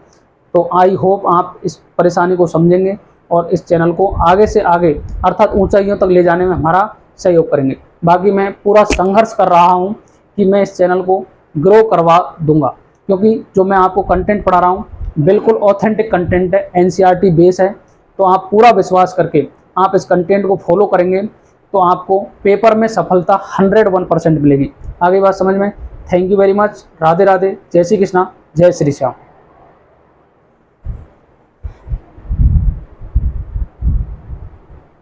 तो आई होप आप इस परेशानी को समझेंगे और इस चैनल को आगे से आगे अर्थात ऊंचाइयों तक ले जाने में हमारा सहयोग करेंगे। बाकी मैं पूरा संघर्ष कर रहा हूं कि मैं इस चैनल को ग्रो करवा दूंगा, क्योंकि जो मैं आपको कंटेंट पढ़ा रहा हूं बिल्कुल ऑथेंटिक कंटेंट है, एनसीईआरटी बेस है। तो आप पूरा विश्वास करके आप इस कंटेंट को फॉलो करेंगे तो आपको पेपर में सफलता 101% मिलेगी। आगे बात समझ में? Thank you very much. Radhe Radhe, जय श्री कृष्णा, जय श्री श्याम।